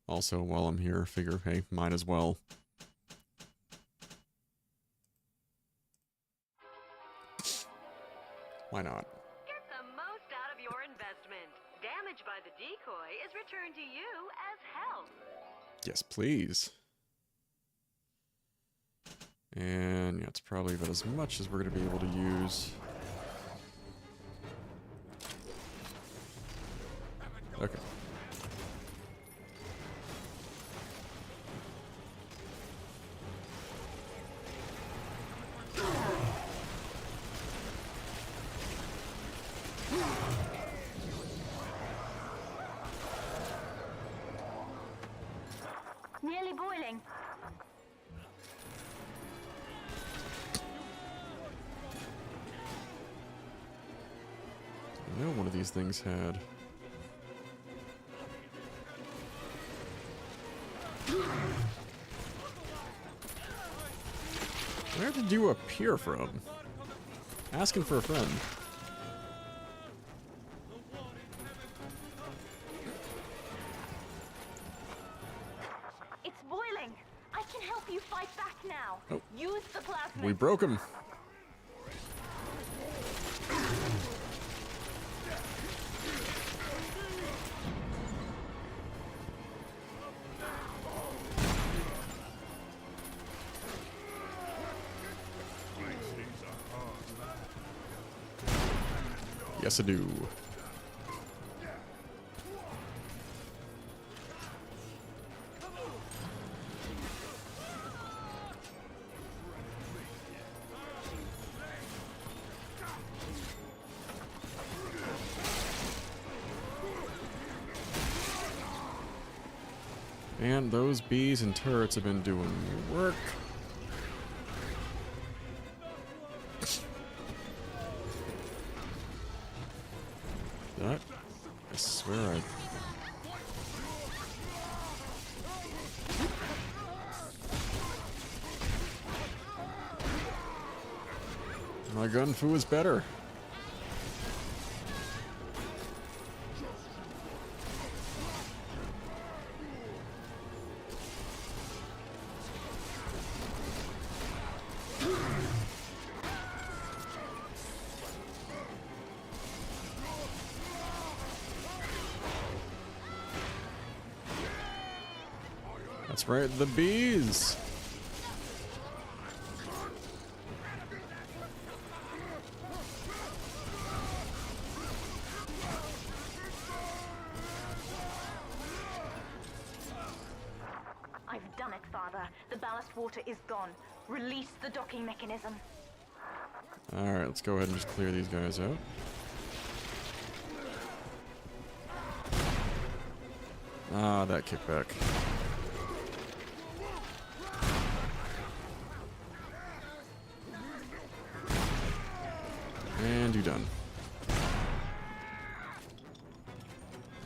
Also, while I'm here, figure, hey, might as well. Why not? Get the most out of your investment. Damage by the decoy is returned to you as health. Yes, please. And yeah, it's probably about as much as we're going to be able to use. Okay. Nearly boiling. I know one of these things had. Where did you appear from? Asking for a friend. It's boiling. I can help you fight back now. Oh. Use the plasma. We broke him. Yes, I do. And those bees and turrets have been doing work. swear I... My gun fu is better. That's right, the bees. I've done it, Father. The ballast water is gone. Release the docking mechanism. Alright, let's go ahead and just clear these guys out. Ah, that kickback. And you're done.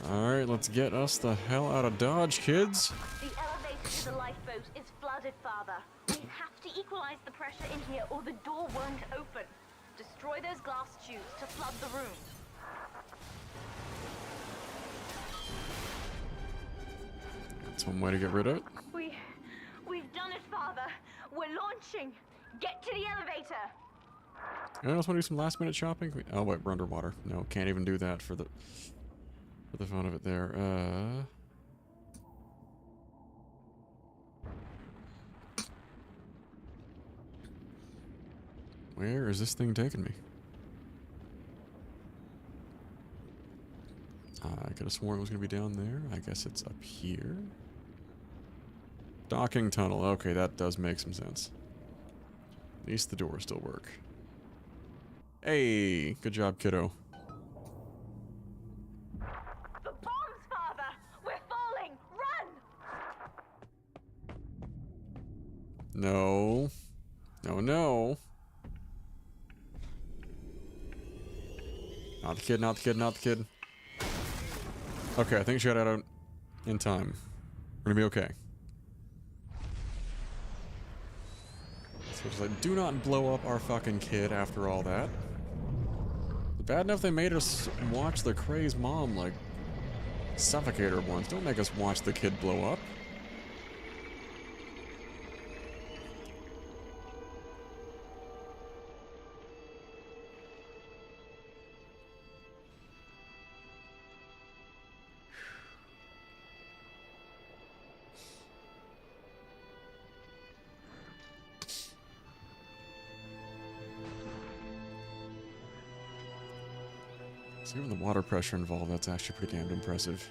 Alright, let's get us the hell out of Dodge, kids. The elevator to the lifeboat is flooded, Father. We have to equalize the pressure in here or the door won't open. Destroy those glass tubes to flood the room. That's one way to get rid of it. We've done it, Father. We're launching. Get to the elevator. Anyone else want to do some last minute shopping? Oh wait, we're underwater. No, can't even do that for the fun of it there. Where is this thing taking me? I could have sworn it was going to be down there. I guess it's up here. Docking tunnel. Okay, that does make some sense. At least the doors still work. Hey, good job, kiddo. The bombs, Father! We're falling! Run! No. No, no. Not the kid, not the kid, not the kid. Okay, I think she got out in time. We're gonna be okay. So it's like, do not blow up our fucking kid after all that. Bad enough they made us watch the crazed mom, like, suffocate her once. Don't make us watch the kid blow up. So given the water pressure involved, that's actually pretty damned impressive.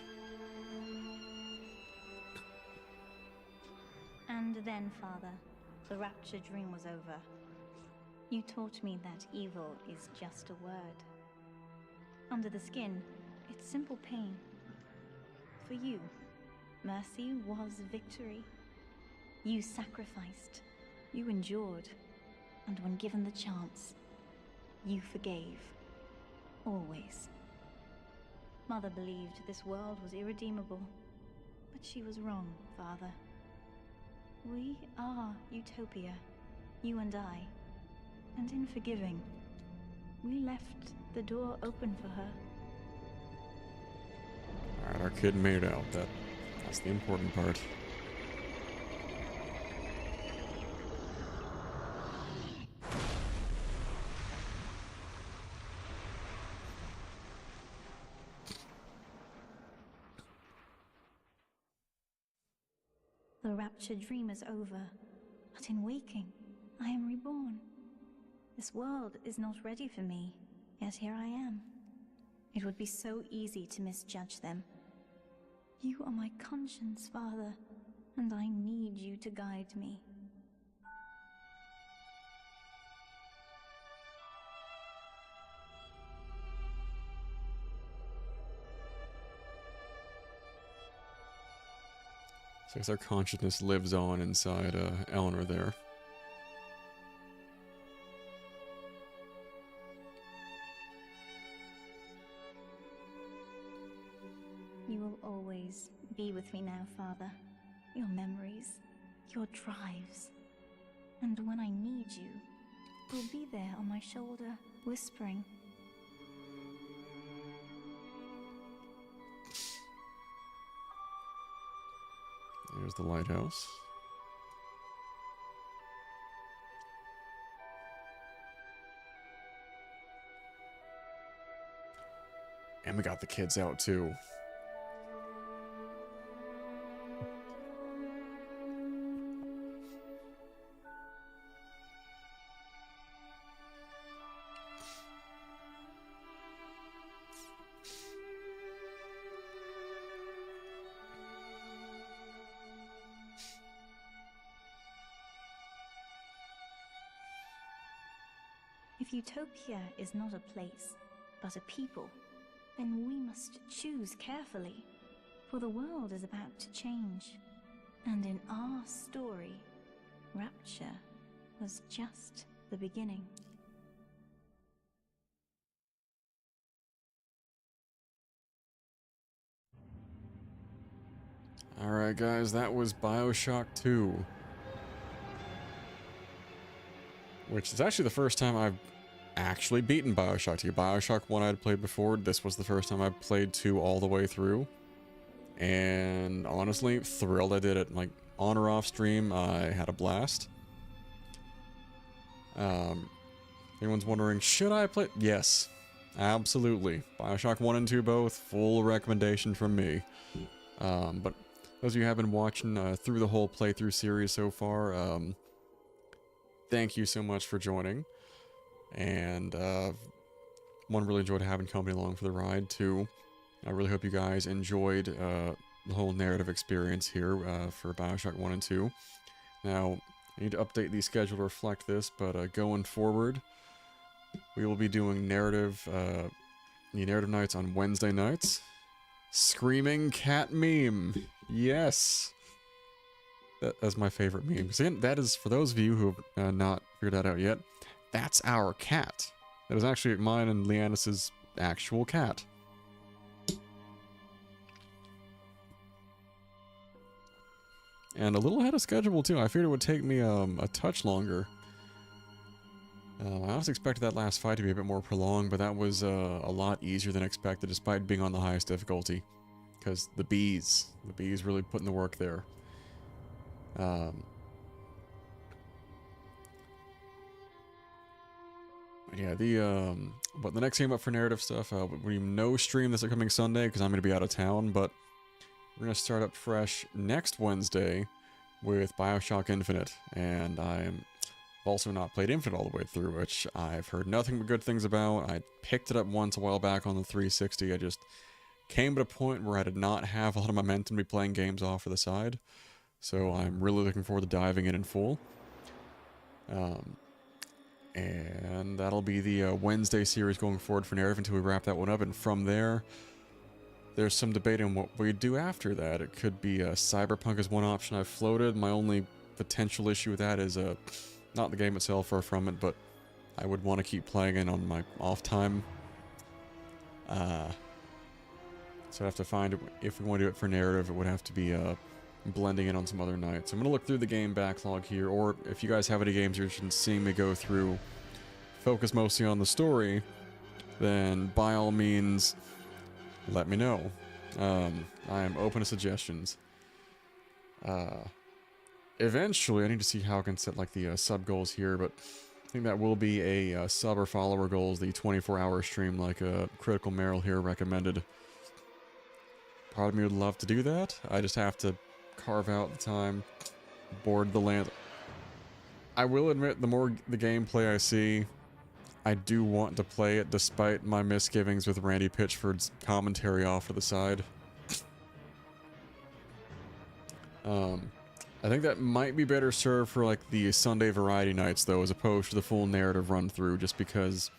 And then, Father, the rapture dream was over. You taught me that evil is just a word. Under the skin, it's simple pain. For you, mercy was victory. You sacrificed, you endured, and when given the chance, you forgave. Always. Mother believed this world was irredeemable, but she was wrong, Father. We are Utopia, you and I, and in forgiving, we left the door open for her. Alright, our kid made out. That's the important part. The rapture dream is over, but in waking, I am reborn. This world is not ready for me, yet here I am. It would be so easy to misjudge them. You are my conscience, Father, and I need you to guide me. So I guess our consciousness lives on inside Eleanor there. always be with me now, Father. Your memories, your drives. And when I need you, you'll be there on my shoulder, whispering. There's the lighthouse. And we got the kids out too. If Utopia is not a place, but a people, then we must choose carefully, for the world is about to change. And in our story, Rapture was just the beginning. Alright guys, that was Bioshock 2. Which is actually the first time I've actually beaten Bioshock 2. Bioshock 1 I had played before. This was the first time I played 2 all the way through. And honestly, thrilled I did it. Like, on or off stream, I had a blast. Anyone's wondering, should I play? Yes, absolutely. Bioshock 1 and 2 both, full recommendation from me. But those of you who have been watching through the whole playthrough series so far, thank you so much for joining. And one, really enjoyed having company along for the ride. Two, I really hope you guys enjoyed the whole narrative experience here for Bioshock 1 and 2. Now, I need to update the schedule to reflect this, but going forward, we will be doing narrative nights on Wednesday nights. Screaming cat meme. Yes. That's my favorite meme. Because again, that is, for those of you who have not figured that out yet, that's our cat. That is actually mine and Leannis's actual cat. And a little ahead of schedule, too. I figured it would take me a touch longer. I honestly expected that last fight to be a bit more prolonged, but that was a lot easier than expected, despite being on the highest difficulty. Because the bees really put in the work there. But yeah, but the next game up for narrative stuff, we no stream this upcoming Sunday because I'm going to be out of town, but we're going to start up fresh next Wednesday with Bioshock Infinite, and I've also not played Infinite all the way through, which I've heard nothing but good things about. I picked it up once a while back on the 360. I just came to a point where I did not have a lot of momentum to be playing games off to the side, so I'm really looking forward to diving in full. And that'll be the Wednesday series going forward for narrative until we wrap that one up, and from there, there's some debate on what we do after that. It could be Cyberpunk is one option I've floated. My only potential issue with that is not the game itself, far from it, but I would want to keep playing it on my off time. So I'd have to find, if we want to do it for narrative, it would have to be blending in on some other nights. So I'm going to look through the game backlog here, or if you guys have any games you're interested in seeing me go through, focus mostly on the story, then by all means, let me know. I am open to suggestions. Eventually, I need to see how I can set like the sub goals here, but I think that will be a sub or follower goals, the 24-hour stream like Critical Merrill here recommended. Part of me would love to do that. I just have to carve out the time, board the land. I will admit, the more the gameplay I see, I do want to play it despite my misgivings with Randy Pitchford's commentary off to the side. I think that might be better served for like the Sunday variety nights though, as opposed to the full narrative run through, just because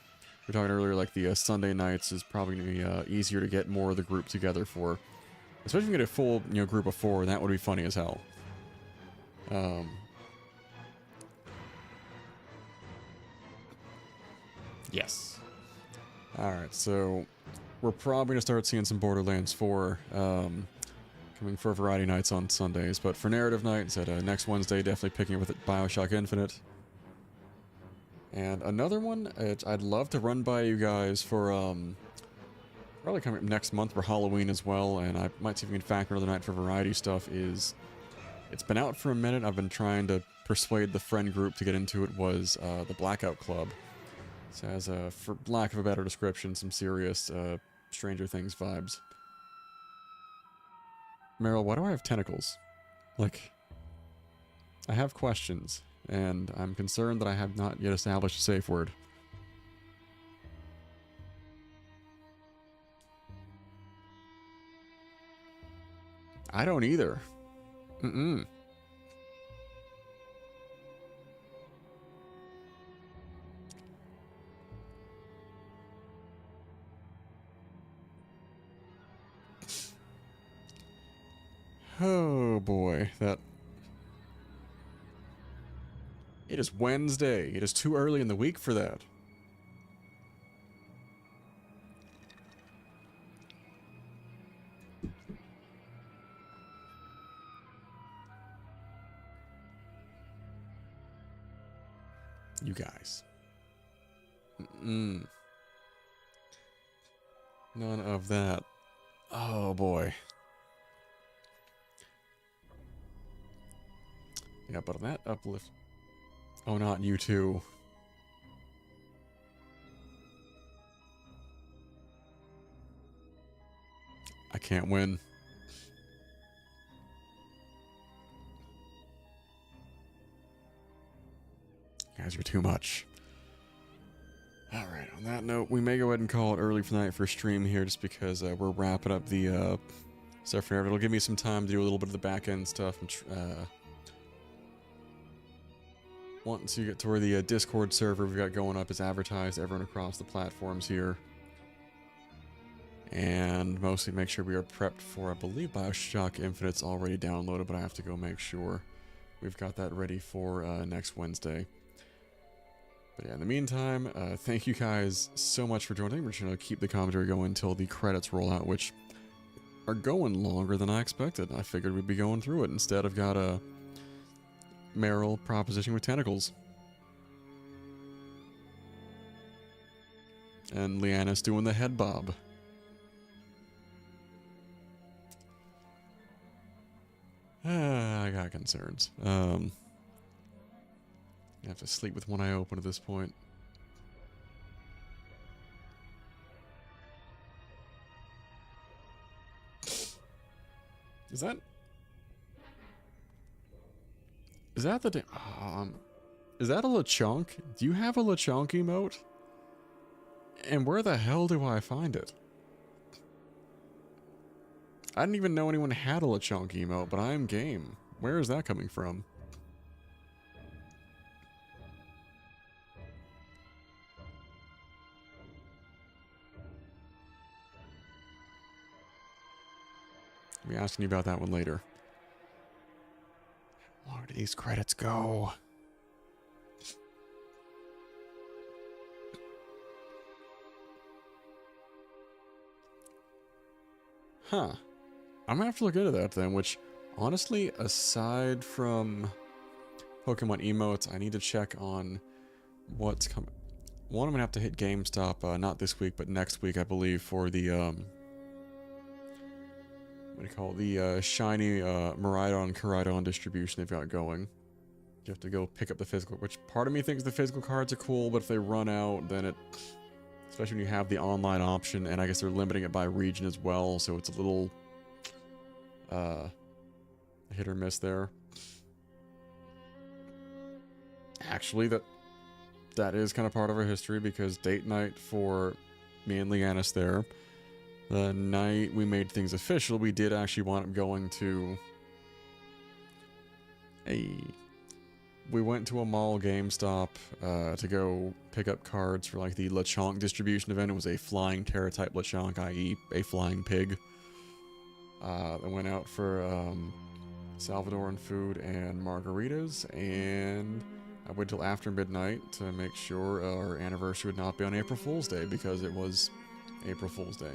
we were talking earlier, like the Sunday nights is probably going to be easier to get more of the group together for. Especially if you get a full, group of 4, that would be funny as hell. Yes. Alright, so we're probably going to start seeing some Borderlands 4 coming for variety nights on Sundays. But for narrative nights at next Wednesday, definitely picking up with Bioshock Infinite. And another one I'd love to run by you guys for probably coming up next month for Halloween as well. And I might see if we can factor another night for variety stuff. It's been out for a minute. I've been trying to persuade the friend group to get into it. Was the Blackout Club. It has, for lack of a better description, some serious Stranger Things vibes. Meryl, why do I have tentacles? Like, I have questions, and I'm concerned that I have not yet established a safe word. I don't either. Mm-mm. Oh boy, that... It is Wednesday. It is too early in the week for that. You guys. Mm-mm. None of that. Oh boy. Yeah, but on that uplift... Oh, not you too. I can't win. You guys are too much. Alright, on that note, we may go ahead and call it early for the night for stream here just because we're wrapping up the stuff for It'll give me some time to do a little bit of the back end stuff and once you get to where the Discord server we've got going up is advertised to everyone across the platforms here. And mostly make sure we are prepped for, I believe Bioshock Infinite's already downloaded, but I have to go make sure we've got that ready for next Wednesday. But yeah, in the meantime, thank you guys so much for joining. We're just going to keep the commentary going until the credits roll out, which are going longer than I expected. I figured we'd be going through it. Instead, I've got a Meryl proposition with tentacles. And Leanna's doing the head bob. I got concerns. I have to sleep with one eye open at this point. Is that the is that a LeChonk? Do you have a LeChonk emote? And where the hell do I find it? I didn't even know anyone had a LeChonk emote, but I am game. Where is that coming from? I'll be asking you about that one later. Where do these credits go? Huh. I'm gonna have to look into that then, which, honestly, aside from Pokemon emotes, I need to check on what's coming. One, I'm gonna have to hit GameStop, not this week, but next week, I believe, for the, what do you call it? The, shiny, Miraidon, Koraidon distribution they've got going. You have to go pick up the physical, which part of me thinks the physical cards are cool, but if they run out, then it... Especially when you have the online option, and I guess they're limiting it by region as well, so it's a little... hit or miss there. Actually, that is kind of part of our history, because date night for me and Leannis there, the night we made things official, we did actually wind up going to we went to a mall GameStop to go pick up cards for like the LeChonk distribution event. It was a flying Terra type LeChonk, i.e. a flying pig. I went out for Salvadoran food and margaritas, and I waited till after midnight to make sure our anniversary would not be on April Fool's Day, because it was April Fool's Day.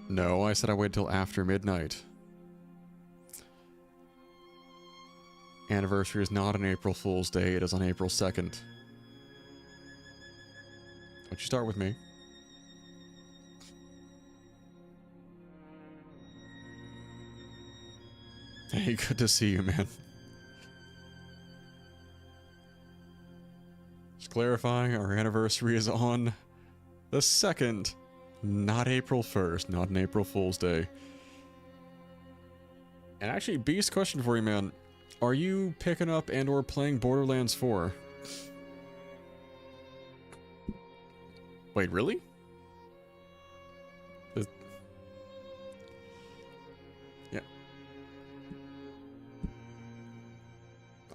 No, I said I wait till after midnight. Anniversary is not on April Fool's Day, it is on April 2nd. Don't you start with me. Hey, good to see you, man. Just clarifying, our anniversary is on the 2nd, not April 1st, not an April Fool's Day. And actually, Beast, question for you, man. Are you picking up and or playing Borderlands 4? Wait, really? Yeah.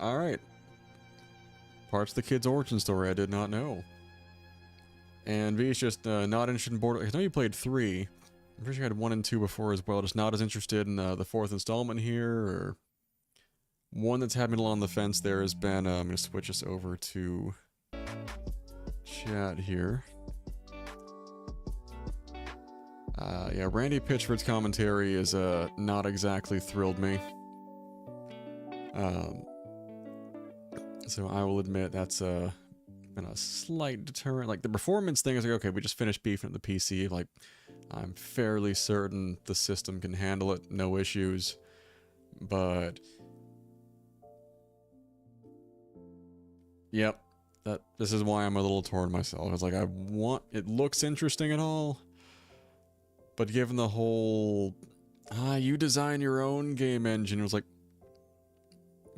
Alright. Parts of the kid's origin story I did not know. And V's just not interested in Borderlands. I know you played 3. I'm pretty sure you had 1 and 2 before as well. Just not as interested in the 4th installment here, or... One that's had me along the fence there has been, I'm going to switch us over to chat here. Yeah, Randy Pitchford's commentary is not exactly thrilled me. So I will admit that's been a slight deterrent. Like, the performance thing is like, okay, we just finished beefing at the PC. Like, I'm fairly certain the system can handle it, no issues. But... Yep, this is why I'm a little torn myself. It's like, it looks interesting and all, but given the whole, you design your own game engine, it was like,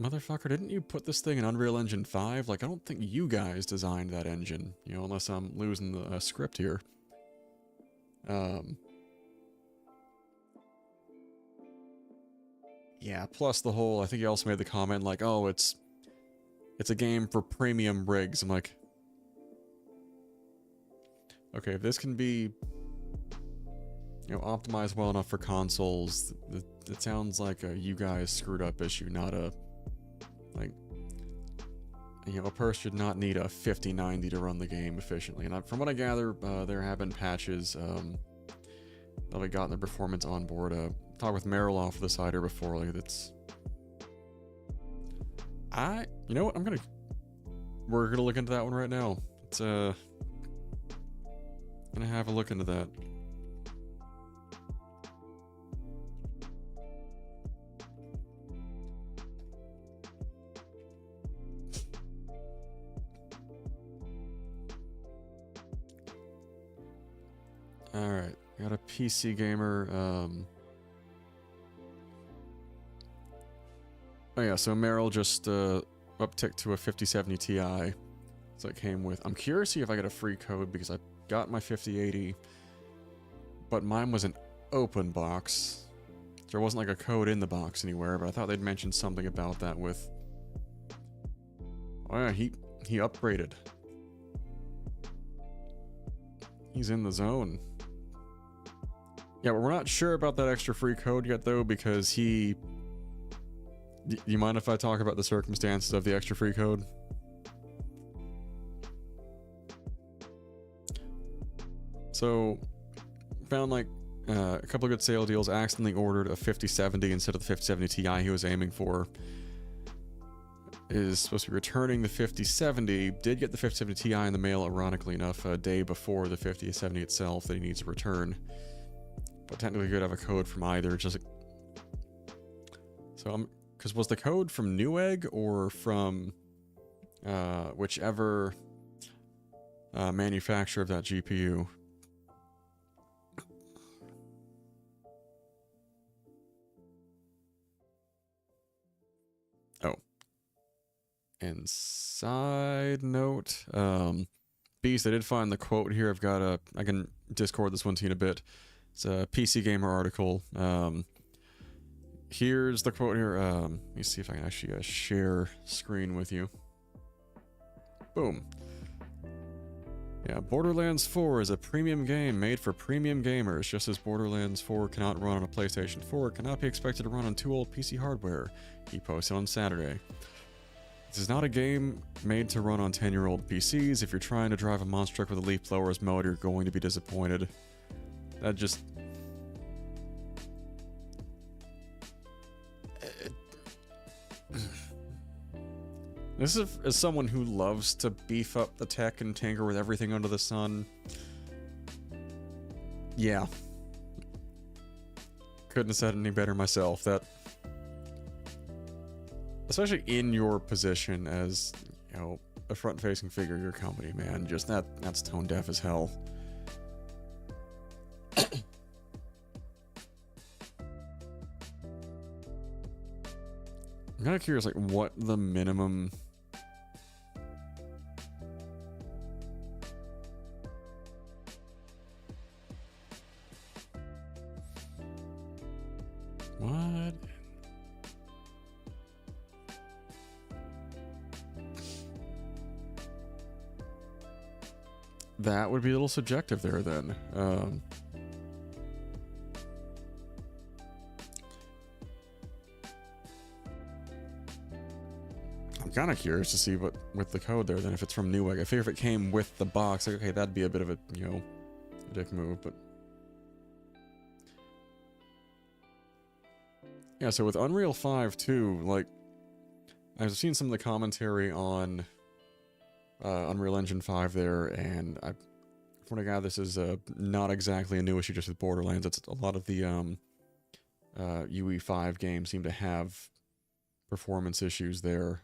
motherfucker, didn't you put this thing in Unreal Engine 5? Like, I don't think you guys designed that engine, you know, unless I'm losing the script here. Yeah, plus the whole, I think he also made the comment like, oh, it's a game for premium rigs. I'm like, okay, if this can be, you know, optimized well enough for consoles, it sounds like a you guys screwed up issue, not a, like, you know, a person should not need a 5090 to run the game efficiently. And from what I gather, there have been patches that have gotten the performance on board. Talked with Meryl off the side here before, like, it's... You know what? We're gonna look into that one right now. It's gonna have a look into that. All right, got a PC gamer. Oh yeah, so Meryl just upticked to a 5070 Ti. So it came with... I'm curious to see if I get a free code, because I got my 5080, but mine was an open box. There wasn't like a code in the box anywhere, but I thought they'd mentioned something about that with... Oh yeah, he upgraded. He's in the zone. Yeah, but we're not sure about that extra free code yet, though, because he... Do you mind if I talk about the circumstances of the extra free code? So, found like a couple of good sale deals, accidentally ordered a 5070 instead of the 5070 Ti he was aiming for. Is supposed to be returning the 5070, did get the 5070 Ti in the mail, ironically enough, a day before the 5070 itself that he needs to return. But technically could have a code from either, just like... So because was the code from Newegg or from whichever manufacturer of that GPU? Oh. And side note, Beast, I did find the quote here. I can Discord this one to you in a bit. It's a PC Gamer article. Here's the quote here. Let me see if I can actually share screen with you. Boom. Yeah, Borderlands 4 is a premium game made for premium gamers, just as Borderlands 4 cannot run on a PlayStation 4, cannot be expected to run on too old PC hardware, he posted on Saturday. This is not a game made to run on 10-year-old PCs. If you're trying to drive a monster truck with a leaf blower's mode, you're going to be disappointed. That just... This is as someone who loves to beef up the tech and tinker with everything under the sun. Yeah. Couldn't have said it any better myself. That, especially in your position as, you know, a front-facing figure of your company, man, just that's tone deaf as hell. I'm kind of curious, like, what the minimum... What? That would be a little subjective there, then. I'm kind of curious to see what with the code there, then, if it's from Newegg. I figure if it came with the box, like, okay, that'd be a bit of a, you know, dick move, but... Yeah, so with Unreal 5 too, like, I've seen some of the commentary on Unreal Engine 5 there, and from what I gather, this is not exactly a new issue just with Borderlands. It's a lot of the UE5 games seem to have performance issues there.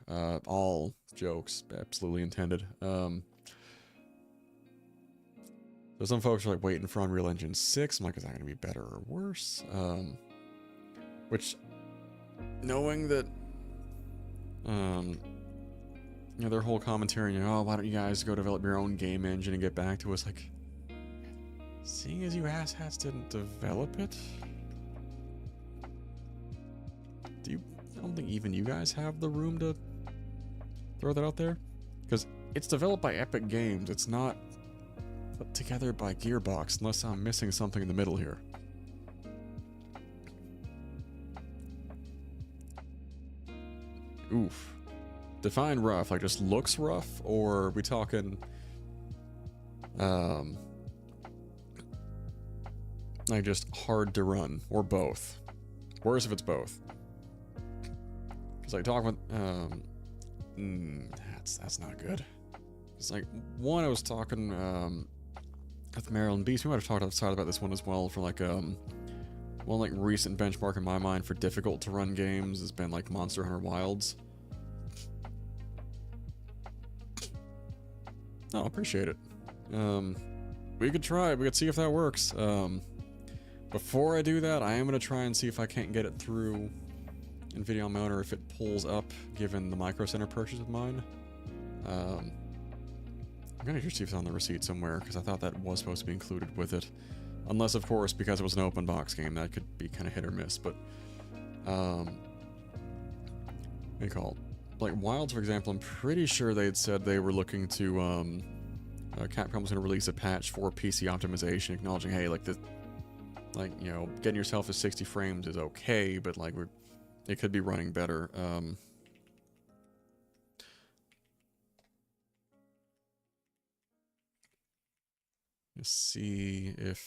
All jokes, absolutely intended. So some folks are like waiting for Unreal Engine 6. I'm like, is that going to be better or worse? Which, knowing that, you know, their whole commentary, you know, oh, why don't you guys go develop your own game engine and get back to us, like, seeing as you asshats didn't develop it, I don't think even you guys have the room to throw that out there? Because it's developed by Epic Games, it's not put together by Gearbox, unless I'm missing something in the middle here. Oof. Define rough, like just looks rough, or are we talking, like just hard to run, or both? Worse if it's both. Because like talking with, that's not good. It's like, one, I was talking, with Maryland Beast, we might have talked outside about this one as well, for like, one like recent benchmark in my mind for difficult to run games has been like Monster Hunter Wilds. Oh, appreciate it. We could try it. We could see if that works. Before I do that, I am going to try and see if I can't get it through NVIDIA on my own, or if it pulls up, given the Micro Center purchase of mine. I'm going to just see if it's on the receipt somewhere, because I thought that was supposed to be included with it. Unless, of course, because it was an open box game, that could be kind of hit or miss, but... what do you call it? Like, Wilds, for example, I'm pretty sure they had said they were looking to, Capcom was going to release a patch for PC optimization, acknowledging, hey, like, like, you know, getting yourself to 60 frames is okay, but, like, it could be running better. Let's see if...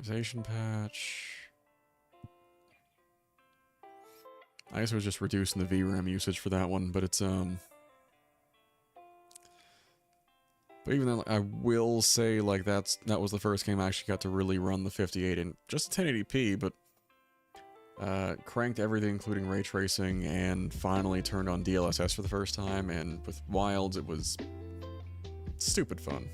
Optimization patch. I guess it was just reducing the VRAM usage for that one, but it's but even then, I will say, like, that was the first game I actually got to really run the 58 in just 1080p, but cranked everything, including ray tracing, and finally turned on DLSS for the first time, and with Wilds, it was stupid fun.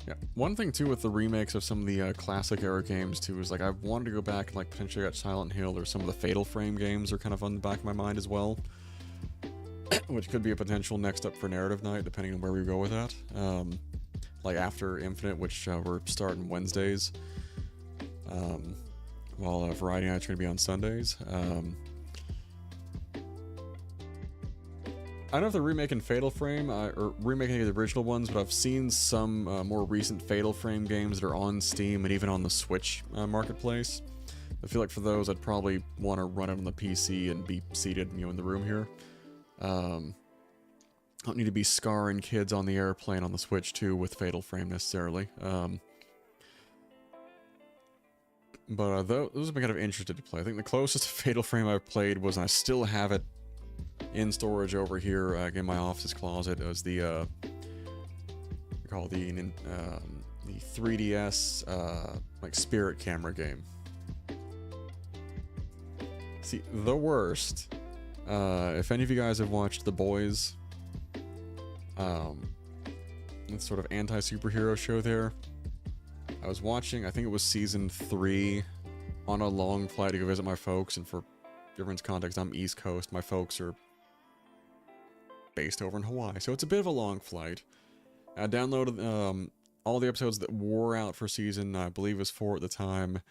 Yeah, one thing too with the remakes of some of the classic era games too is like I've wanted to go back and like potentially got Silent Hill or some of the Fatal Frame games are kind of on the back of my mind as well, which could be a potential next up for Narrative Night depending on where we go with that. Like after Infinite, which we're starting Wednesdays, while Variety Night's going to be on Sundays. I don't know if they're remaking Fatal Frame, or remaking the original ones, but I've seen some more recent Fatal Frame games that are on Steam and even on the Switch marketplace. I feel like for those, I'd probably want to run it on the PC and be seated, you know, in the room here. Don't need to be scarring kids on the airplane on the Switch 2 with Fatal Frame necessarily. But those have been kind of interested to play. I think the closest Fatal Frame I've played was, and I still have it in storage over here in my office closet, it was the call the 3DS like spirit camera game. See, the worst. If any of you guys have watched The Boys, it's sort of anti-superhero show there. I was watching, I think it was season 3, on a long flight to go visit my folks, and for everyone's context, I'm East Coast. My folks are based over in Hawaii, so it's a bit of a long flight. I downloaded all the episodes that were out for season, I believe it was 4 at the time,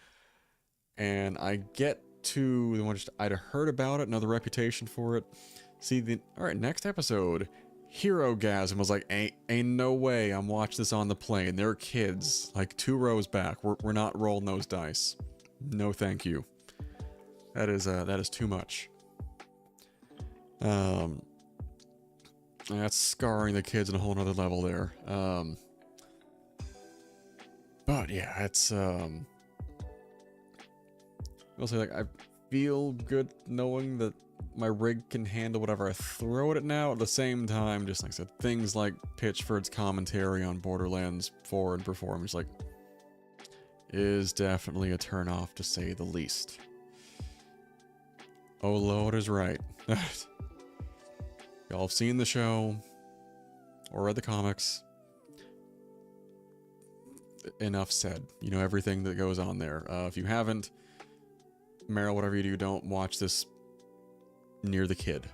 and I get to the one I'd heard about it, know the reputation for it. See, alright, next episode, Hero-gasm. Was like, ain't no way I'm watching this on the plane. They're kids, like 2 rows back. We're not rolling those dice. No, thank you. That is too much. That's scarring the kids on a whole nother level there. But yeah, it's I'll say, like, I feel good knowing that my rig can handle whatever I throw at it now. At the same time, just like I said, things like Pitchford's commentary on Borderlands 4 and Performance, like, is definitely a turn-off to say the least. Oh, Lord is right. Y'all have seen the show or read the comics. Enough said. You know everything that goes on there. If you haven't, Meryl, whatever you do, don't watch this near the kid.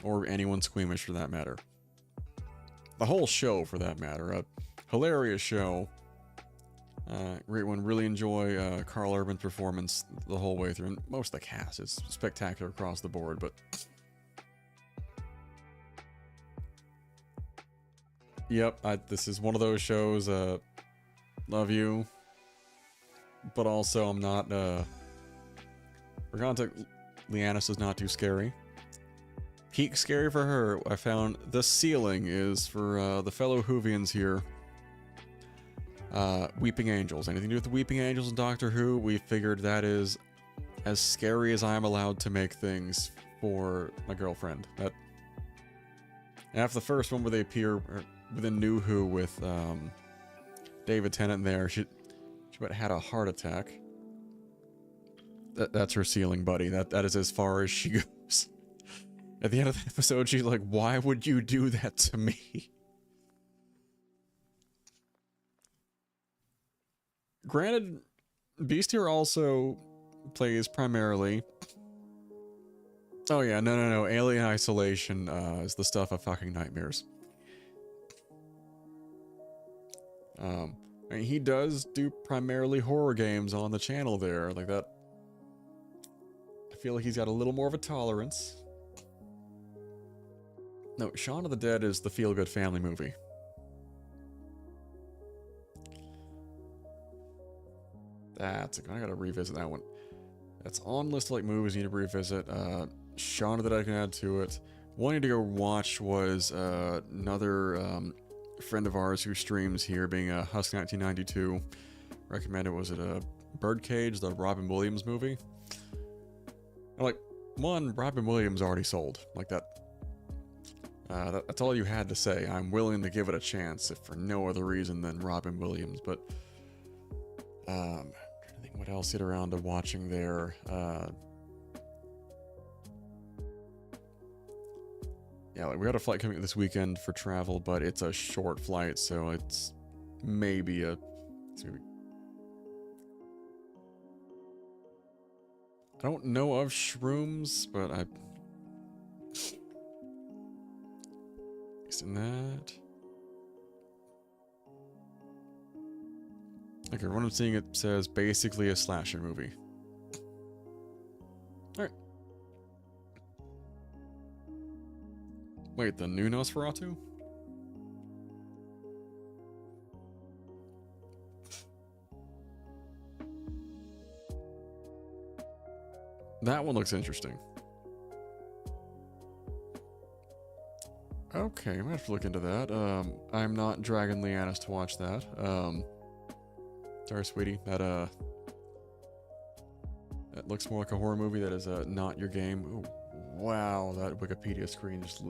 Or anyone squeamish for that matter. The whole show, for that matter. A hilarious show. Great one. Really enjoy Carl Urban's performance the whole way through. And most of the cast is spectacular across the board, but... Yep, this is one of those shows, love you, but also I'm not, for context, Leannis is not too scary. Peak scary for her, I found the ceiling is for, the fellow Whovians here, Weeping Angels. Anything to do with the Weeping Angels and Doctor Who, we figured that is as scary as I'm allowed to make things for my girlfriend. After the first one where they appear within New Who with David Tennant there, she had a heart attack. That's her ceiling, buddy. That is as far as she goes. At the end of the episode, she's like, "Why would you do that to me?" Granted, Beastier also plays primarily... Oh yeah, no. Alien Isolation is the stuff of fucking nightmares. I mean, he does do primarily horror games on the channel there, like that. I feel like he's got a little more of a tolerance. No, Shaun of the Dead is the feel-good family movie. I gotta revisit that one. That's on list of like movies you need to revisit. Shaun of the Dead I can add to it. One I need to go watch was another friend of ours who streams here, being Husk 1992. Recommended, was it Birdcage, the Robin Williams movie? I'm like, one, Robin Williams already sold. Like that. That's all you had to say. I'm willing to give it a chance, if for no other reason than Robin Williams. But I'm trying to think what else hit around to watching there. Yeah, like we got a flight coming this weekend for travel, but it's a short flight, so it's maybe I don't know of Shrooms, but at least in that. Okay, what I'm seeing, it says basically a slasher movie. Alright. Wait, the new Nosferatu? That one looks interesting. Oh, Okay, I might have to look into that. I'm not dragging Leannis to watch that. Sorry, sweetie. That looks more like a horror movie. That is not your game. Ooh, wow, that Wikipedia screen just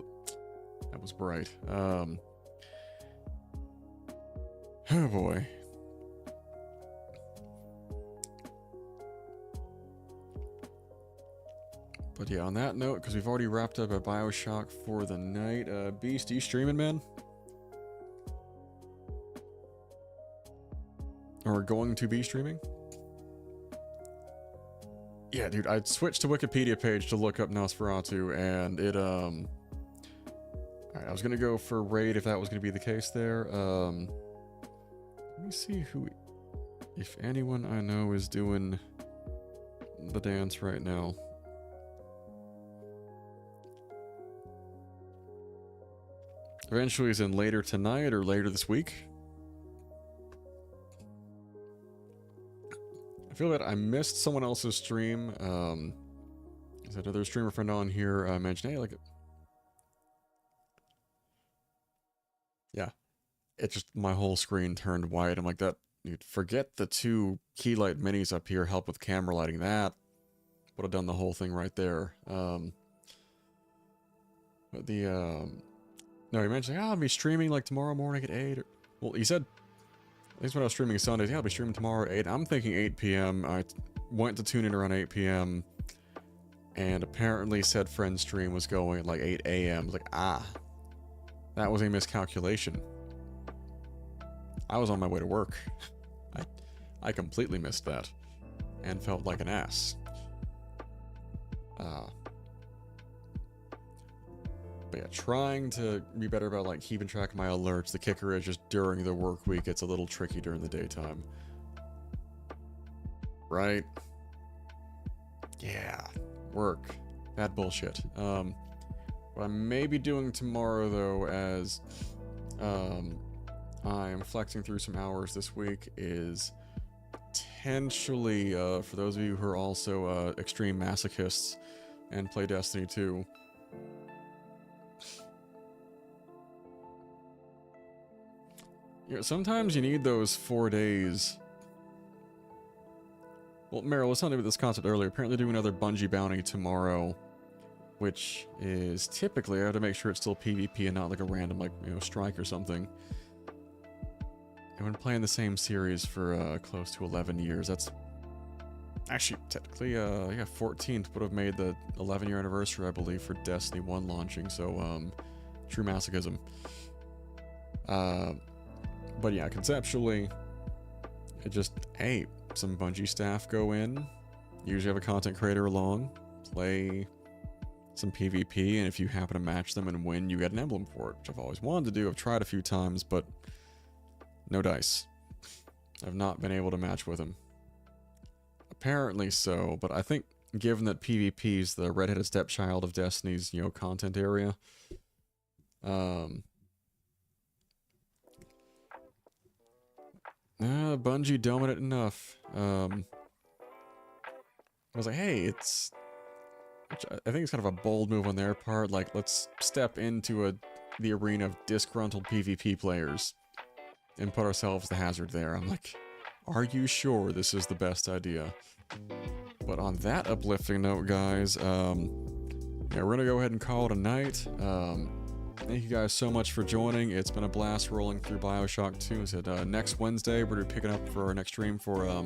that was bright. Oh boy. But yeah, on that note, because we've already wrapped up a Bioshock for the night. Beast, you streaming, man? Or going to be streaming? Yeah, dude, I switched to Wikipedia page to look up Nosferatu, and it, Alright, I was gonna go for Raid if that was gonna be the case there. Let me see who... If anyone I know is doing the dance right now. Eventually is in later tonight or later this week. I feel that I missed someone else's stream. There's another streamer friend on here mentioned, hey, like... Yeah. It just, my whole screen turned white. I'm like, that, dude, forget the 2 key light minis up here, help with camera lighting. That would have done the whole thing right there. But the, no, he mentioned, I'll be streaming like tomorrow morning at 8. Well, he said, at least when I was streaming Sundays, yeah, I'll be streaming tomorrow at 8. I'm thinking 8 p.m. I went to tune in around 8 p.m. And apparently said friend's stream was going at like 8 a.m. I was like, that was a miscalculation. I was on my way to work. I completely missed that. And felt like an ass. But yeah, trying to be better about like keeping track of my alerts. The kicker is just during the work week, it's a little tricky during the daytime. Right? Yeah, work. Bad bullshit. What I may be doing tomorrow though, as I am flexing through some hours this week, is potentially, for those of you who are also extreme masochists and play Destiny 2, you know, sometimes you need those 4 days. Well, Meryl was telling me about this concept earlier. Apparently doing another Bungie bounty tomorrow, which is typically, I have to make sure it's still PvP and not like a random, like, you know, strike or something. I've been playing the same series for close to 11 years. That's actually technically, yeah, 14th would have made the 11-year anniversary, I believe, for Destiny 1 launching. So, true masochism. But yeah, conceptually, it just, hey, some Bungie staff go in, usually have a content creator along, play some PvP, and if you happen to match them and win, you get an emblem for it, which I've always wanted to do. I've tried a few times, but no dice. I've not been able to match with him. Apparently so, but I think given that PvP is the redheaded stepchild of Destiny's, you know, content area, Bungie doming it enough. I was like, hey, it's... Which I think it's kind of a bold move on their part. Like, let's step into the arena of disgruntled PvP players and put ourselves the hazard there. I'm like, are you sure this is the best idea? But on that uplifting note, guys, yeah, we're gonna go ahead and call it a night. Thank you guys so much for joining. It's been a blast rolling through Bioshock 2. So next Wednesday, we're picking up for our next stream for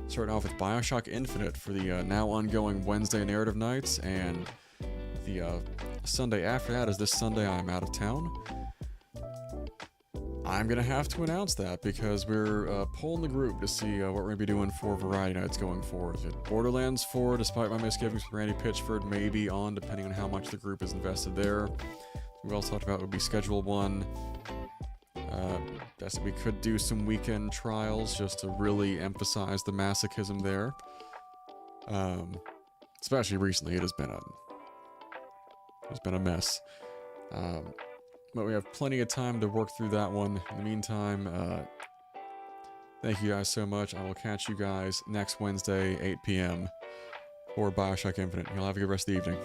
starting off with Bioshock Infinite for the now ongoing Wednesday narrative nights, and the Sunday after that is this Sunday. I'm out of town. I'm gonna have to announce that because we're polling the group to see what we're gonna be doing for variety nights going forward. Borderlands 4, despite my misgivings with Randy Pitchford, may be on depending on how much the group is invested there. We also talked about would be Schedule 1. We could do some weekend trials just to really emphasize the masochism there. Especially recently, it has been a mess. But we have plenty of time to work through that one. In the meantime, thank you guys so much. I will catch you guys next Wednesday, 8 p.m. for Bioshock Infinite. You'll have a good rest of the evening.